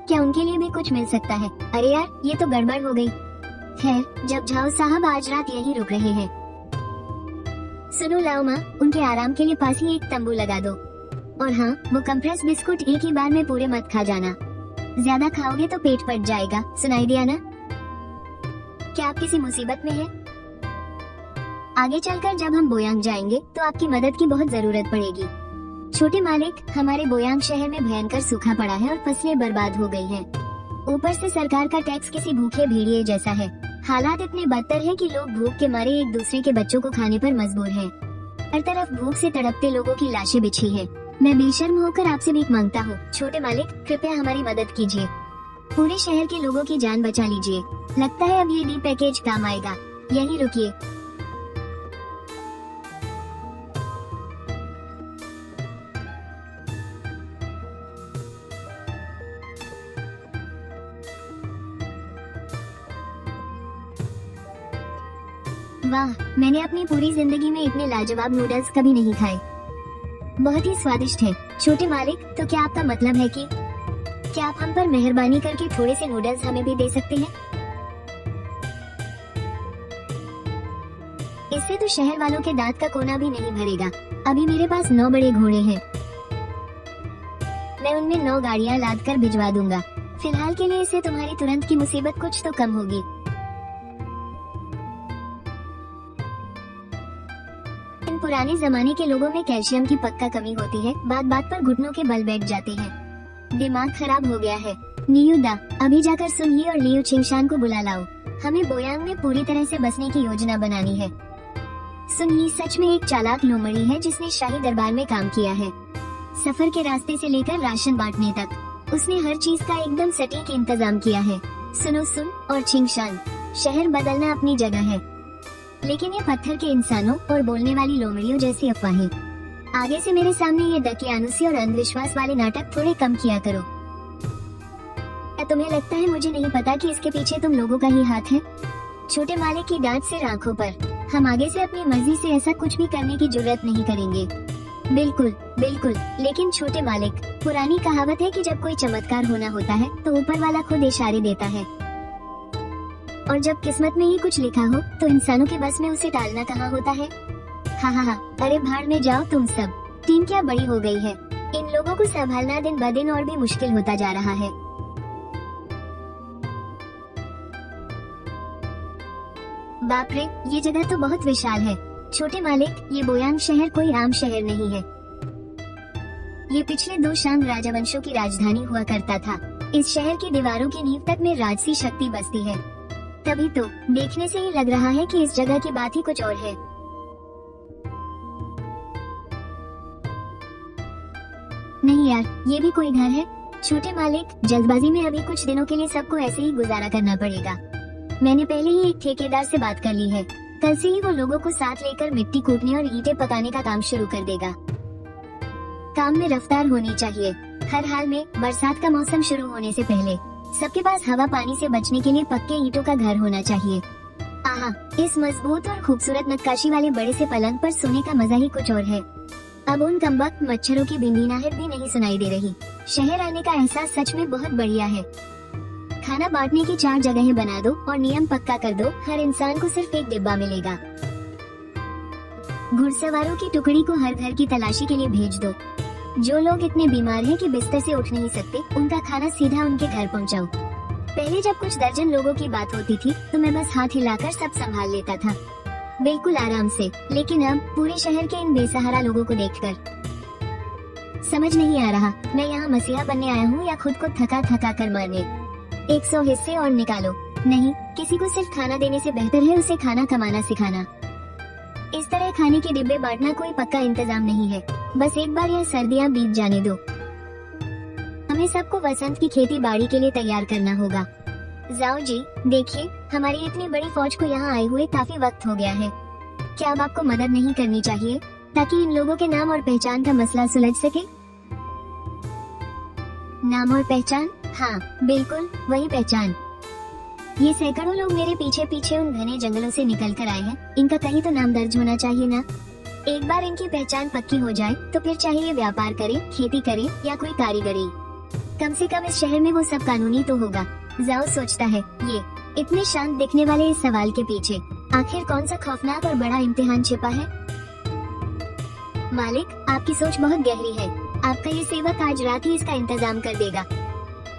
क्या उनके लिए भी कुछ मिल सकता है? अरे यार, ये तो गड़बड़ हो गई। खैर, जब जाओ साहब आज रात यहीं रुक रहे हैं। सुनो लाओमा, उनके आराम के लिए पास ही एक तंबू लगा दो। और हाँ, वो कंप्रेस बिस्कुट एक ही बार में पूरे मत खा जाना। ज्यादा खाओगे तो पेट फट जाएगा। सुनाई दिया ना? क्या आप किसी मुसीबत में हैं? आगे चलकर जब हम बोयांग जाएंगे तो आपकी मदद की बहुत जरूरत पड़ेगी। छोटे मालिक, हमारे बोयांग शहर में भयंकर सूखा पड़ा है और फसलें बर्बाद हो गई हैं। ऊपर से सरकार का टैक्स किसी भूखे भेड़िए जैसा है। हालात इतने बदतर हैं कि लोग भूख के मारे एक दूसरे के बच्चों को खाने पर मजबूर हैं। हर तरफ भूख से तड़पते लोगों की लाशें बिछी हैं। मैं बेशर्म होकर आपसे भीख मांगता हूँ, छोटे मालिक, कृपया हमारी मदद कीजिए। पूरे शहर के लोगों की जान बचा लीजिए। लगता है अब ये डी पैकेज काम आएगा। यहीं रुकिए। वाह, मैंने अपनी पूरी जिंदगी में इतने लाजवाब नूडल्स कभी नहीं खाए। बहुत ही स्वादिष्ट है। छोटे मालिक, तो क्या आपका मतलब है कि क्या आप हम पर मेहरबानी करके थोड़े से नूडल्स हमें भी दे सकते हैं? इससे तो शहर वालों के दांत का कोना भी नहीं भरेगा। अभी मेरे पास 9 बड़े घोड़े हैं। मैं उनमें 9 गाड़ियां लाद कर भिजवा दूंगा। फिलहाल के लिए इससे तुम्हारी तुरंत की मुसीबत कुछ तो कम होगी। इन पुराने जमाने के लोगों में कैल्शियम की पक्का कमी होती है। बात बात पर घुटनों के बल बैठ जाते हैं। दिमाग खराब हो गया है। नियू दा, अभी जाकर सुनही और लियू छिंगशान को बुला लाओ। हमें बोयांग में पूरी तरह से बसने की योजना बनानी है। सुनही सच में एक चालाक लोमड़ी है जिसने शाही दरबार में काम किया है। सफर के रास्ते से लेकर राशन बांटने तक उसने हर चीज का एकदम सटीक इंतजाम किया है। सुनो सुन और छिंगशान, शहर बदलना अपनी जगह है, लेकिन ये पत्थर के इंसानों और बोलने वाली लोमड़ियों जैसी अफवाहें। आगे से मेरे सामने ये दकियानुसी और अंधविश्वास वाले नाटक थोड़े कम किया करो। क्या तुम्हें लगता है मुझे नहीं पता कि इसके पीछे तुम लोगों का ही हाथ है? छोटे मालिक की डांट से आंखों पर। हम आगे से अपनी मर्जी से ऐसा कुछ भी करने की जुर्रत नहीं करेंगे। बिल्कुल बिल्कुल, लेकिन छोटे मालिक, पुरानी कहावत है कि जब कोई चमत्कार होना होता है तो ऊपर वाला खुद इशारे देता है, और जब किस्मत में ही कुछ लिखा हो तो इंसानों के बस में उसे टालना कहाँ होता है। हाँ हाँ हाँ, अरे भाड़ में जाओ तुम सब। टीम क्या बड़ी हो गई है। इन लोगों को संभालना दिन ब दिन और भी मुश्किल होता जा रहा है। बाप रे, ये जगह तो बहुत विशाल है। छोटे मालिक, ये बोयांग शहर कोई आम शहर नहीं है। ये पिछले 2 शांग राजवंशों की राजधानी हुआ करता था। इस शहर की दीवारों की नींव तक में राजसी शक्ति बसती है। तभी तो देखने से ही लग रहा है कि इस जगह की बात ही कुछ और है। नहीं यार, ये भी कोई घर है? छोटे मालिक, जल्दबाजी में अभी कुछ दिनों के लिए सबको ऐसे ही गुजारा करना पड़ेगा। मैंने पहले ही एक ठेकेदार से बात कर ली है। कल से ही वो लोगों को साथ लेकर मिट्टी कूटने और ईंटें पकाने का काम शुरू कर देगा। काम में रफ्तार होनी चाहिए। हर हाल में बरसात का मौसम शुरू होने से पहले सबके पास हवा पानी से बचने के लिए पक्के ईंटों का घर होना चाहिए। आहा, इस मजबूत और खूबसूरत नक्काशी वाले बड़े से पलंग पर सोने का मजा ही कुछ और है। अब उन कमबख्त मच्छरों की बिनबिनाहट भी नहीं सुनाई दे रही। शहर आने का एहसास सच में बहुत बढ़िया है। खाना बांटने की 4 जगहें बना दो और नियम पक्का कर दो, हर इंसान को सिर्फ एक डिब्बा मिलेगा। घुड़सवारों की टुकड़ी को हर घर की तलाशी के लिए भेज दो। जो लोग इतने बीमार हैं कि बिस्तर से उठ नहीं सकते, उनका खाना सीधा उनके घर पहुंचाओ। पहले जब कुछ दर्जन लोगों की बात होती थी तो मैं बस हाथ हिलाकर सब संभाल लेता था, बिल्कुल आराम से। लेकिन अब पूरे शहर के इन बेसहारा लोगों को देखकर समझ नहीं आ रहा, मैं यहाँ मसीहा बनने आया हूँ या खुद को थका थका कर मरने। 100 हिस्से और निकालो। नहीं, किसी को सिर्फ खाना देने से बेहतर है उसे खाना कमाना सिखाना। इस तरह खाने के डिब्बे बांटना कोई पक्का इंतजाम नहीं है। बस एक बार यह सर्दियाँ बीत जाने दो। हमें सबको वसंत की खेती बाड़ी के लिए तैयार करना होगा। जाओ जी, देखिए, हमारी इतनी बड़ी फौज को यहाँ आए हुए काफी वक्त हो गया है। क्या अब आपको मदद नहीं करनी चाहिए ताकि इन लोगों के नाम और पहचान का मसला सुलझ सके? नाम और पहचान? हाँ बिल्कुल, वही पहचान। ये सैकड़ों लोग मेरे पीछे पीछे उन घने जंगलों से निकल कर आए हैं। इनका कहीं तो नाम दर्ज होना चाहिए ना। एक बार इनकी पहचान पक्की हो जाए तो फिर चाहे ये व्यापार करे, खेती करे या कोई कारीगरी, कम से कम इस शहर में वो सब कानूनी तो होगा। जाओ सोचता है ये इतने शांत दिखने वाले इस सवाल के पीछे आखिर कौन सा खौफनाक और बड़ा इम्तिहान छिपा है। मालिक, आपकी सोच बहुत गहरी है। आपका ये सेवक आज रात ही इसका इंतजाम कर देगा।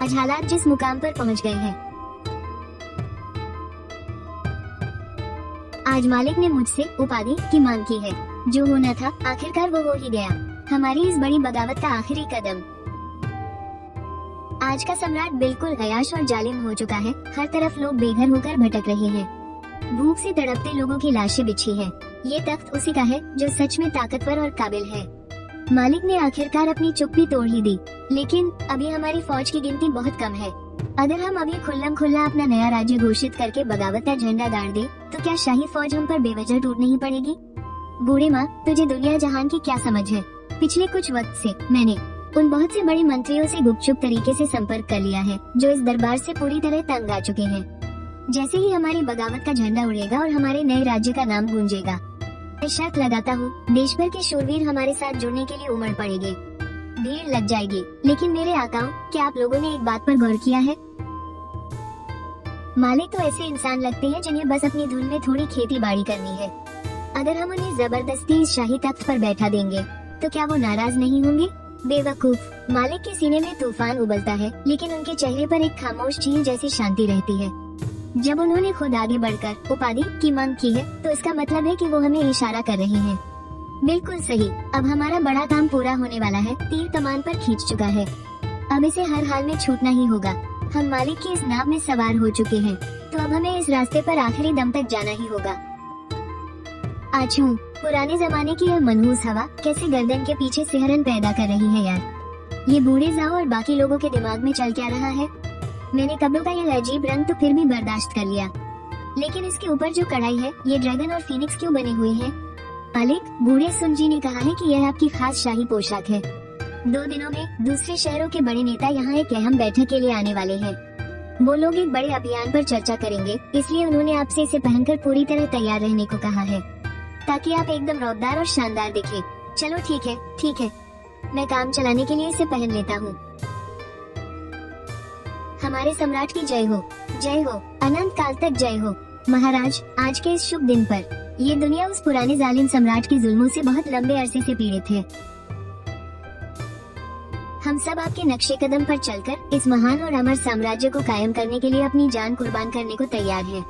आज हालात जिस मुकाम पर पहुंच गए हैं, आज मालिक ने मुझसे उपाधि की मांग की है। जो होना था आखिरकार वो हो ही गया। हमारी इस बड़ी बगावत का आखिरी कदम। आज का सम्राट बिल्कुल अयाश और जालिम हो चुका है। हर तरफ लोग बेघर होकर भटक रहे हैं। भूख से तड़पते लोगों की लाशें बिछी हैं। ये तख्त उसी का है जो सच में ताकतवर और काबिल है। मालिक ने आखिरकार अपनी चुप्पी तोड़ ही दी, लेकिन अभी हमारी फौज की गिनती बहुत कम है। अगर हम अभी खुल्लम खुल्ला अपना नया राज्य घोषित करके बगावत का झंडा गाड़ दे, तो क्या शाही फौज हम पर बेवजह टूटनी ही पड़ेगी? बूढ़े माँ, तुझे दुनिया जहान की क्या समझ है? पिछले कुछ वक्त से मैंने उन बहुत से बड़े मंत्रियों से गुपचुप तरीके से संपर्क कर लिया है जो इस दरबार से पूरी तरह तंग आ चुके हैं। जैसे ही हमारी बगावत का झंडा उड़ेगा और हमारे नए राज्य का नाम गूंजेगा, मैं शर्त लगाता हूँ देश भर के शूरवीर हमारे साथ जुड़ने के लिए उमड़ पड़ेंगे। भीड़ लग जाएगी। लेकिन मेरे आकाओं, क्या आप लोगों ने एक बात पर गौर किया है? मालिक तो ऐसे इंसान लगते हैं जिन्हें बस अपनी धुन में थोड़ी खेती बाड़ी करनी है। अगर हम उन्हें जबरदस्ती इस शाही तख्त पर बैठा देंगे तो क्या वो नाराज नहीं होंगे? बेवकूफ। मालिक के सीने में तूफान उबलता है, लेकिन उनके चेहरे पर एक खामोश झील जैसी शांति रहती है। जब उन्होंने खुद आगे बढ़कर उपाधि की मांग की है, तो इसका मतलब है कि वो हमें इशारा कर रहे हैं। बिल्कुल सही। अब हमारा बड़ा काम पूरा होने वाला है। तीर कमान पर खींच चुका है। अब इसे हर हाल में छूटना ही होगा। हम मालिक की इस नाव में सवार हो चुके हैं, तो अब हमें इस रास्ते पर आखिरी दम तक जाना ही होगा। आछू, पुराने जमाने की यह मनहूस हवा कैसे गर्दन के पीछे सिहरन पैदा कर रही है यार। ये बूढ़े जाओ और बाकी लोगों के दिमाग में चल क्या रहा है? मैंने कपड़ों का यह अजीब रंग तो फिर भी बर्दाश्त कर लिया, लेकिन इसके ऊपर जो कढ़ाई है, ये ड्रैगन और फीनिक्स क्यों बने हुए हैं? मालिक, बूढ़े सुन जी ने कहा है कि यह आपकी खास शाही पोशाक है। 2 दिनों में दूसरे शहरों के बड़े नेता यहाँ एक अहम बैठक के लिए आने वाले हैं। वो लोग एक बड़े अभियान पर चर्चा करेंगे, इसलिए उन्होंने आपसे इसे पहनकर पूरी तरह तैयार रहने को कहा है, ताकि आप एकदम रौबदार और शानदार दिखे। चलो ठीक है, मैं काम चलाने के लिए इसे पहन लेता हूँ। हमारे सम्राट की जय हो, अनंत काल तक जय हो। महाराज, आज के इस शुभ दिन पर ये दुनिया उस पुराने जालिम सम्राट के जुल्मों से बहुत लंबे अरसे से पीड़ित है। हम सब आपके नक्शे कदम पर चलकर इस महान और अमर साम्राज्य को कायम करने के लिए अपनी जान कुर्बान करने को तैयार हैं।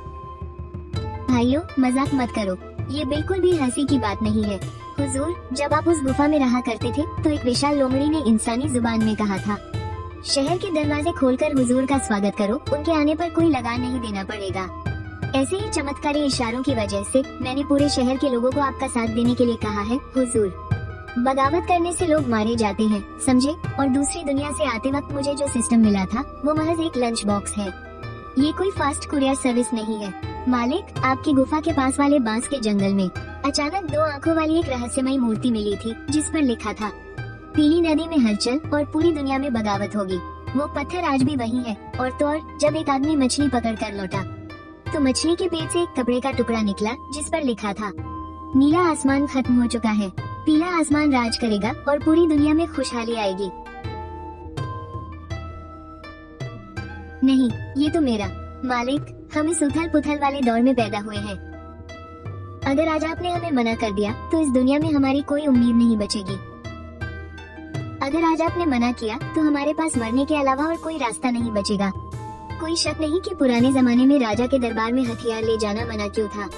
भाइयों, मजाक मत करो, ये बिल्कुल भी हंसी की बात नहीं है। हुजूर, जब आप उस गुफा में रहा करते थे, तो एक विशाल लोमड़ी ने इंसानी जुबान में कहा था, शहर के दरवाजे खोलकर हुजूर का स्वागत करो, उनके आने पर कोई लगान नहीं देना पड़ेगा। ऐसे ही चमत्कारी इशारों की वजह से मैंने पूरे शहर के लोगों को आपका साथ देने के लिए कहा है। हुजूर, बगावत करने से लोग मारे जाते हैं, समझे? और दूसरी दुनिया से आते वक्त मुझे जो सिस्टम मिला था, वो महज एक लंच बॉक्स है। ये कोई फास्ट कुरियर सर्विस नहीं है। मालिक, आपकी गुफा के पास वाले बांस के जंगल में अचानक 2 आंखों वाली एक रहस्यमयी मूर्ति मिली थी, जिस पर लिखा था, पीली नदी में हलचल और पूरी दुनिया में बगावत होगी। वो पत्थर आज भी वही है। और तो और, जब एक आदमी मछली पकड़ कर लौटा, तो मछली के पेट से एक कपड़े का टुकड़ा निकला, जिस पर लिखा था, नीला आसमान खत्म हो चुका है, पीला आसमान राज करेगा और पूरी दुनिया में खुशहाली आएगी। नहीं, ये तो मेरा। मालिक, हम इस उथल पुथल वाले दौर में पैदा हुए हैं। अगर आज आपने हमें मना कर दिया, तो इस दुनिया में हमारी कोई उम्मीद नहीं बचेगी। अगर आज आपने मना किया, तो हमारे पास मरने के अलावा और कोई रास्ता नहीं बचेगा। कोई शक नहीं कि पुराने जमाने में राजा के दरबार में हथियार ले जाना मना क्यों था।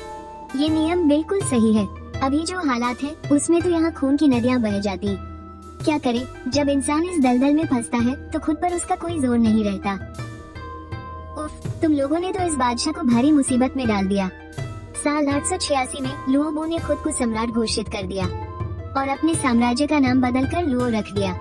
ये नियम बिल्कुल सही है। अभी जो हालात है, उसमें तो यहाँ खून की नदियाँ बह जाती। क्या करे, जब इंसान इस दलदल में फंसता है, तो खुद पर उसका कोई जोर नहीं रहता। उफ, तुम लोगों ने तो इस बादशाह को भारी मुसीबत में डाल दिया। साल 886 में लुओ बो ने खुद को सम्राट घोषित कर दिया और अपने साम्राज्य का नाम बदलकर लुओ रख दिया।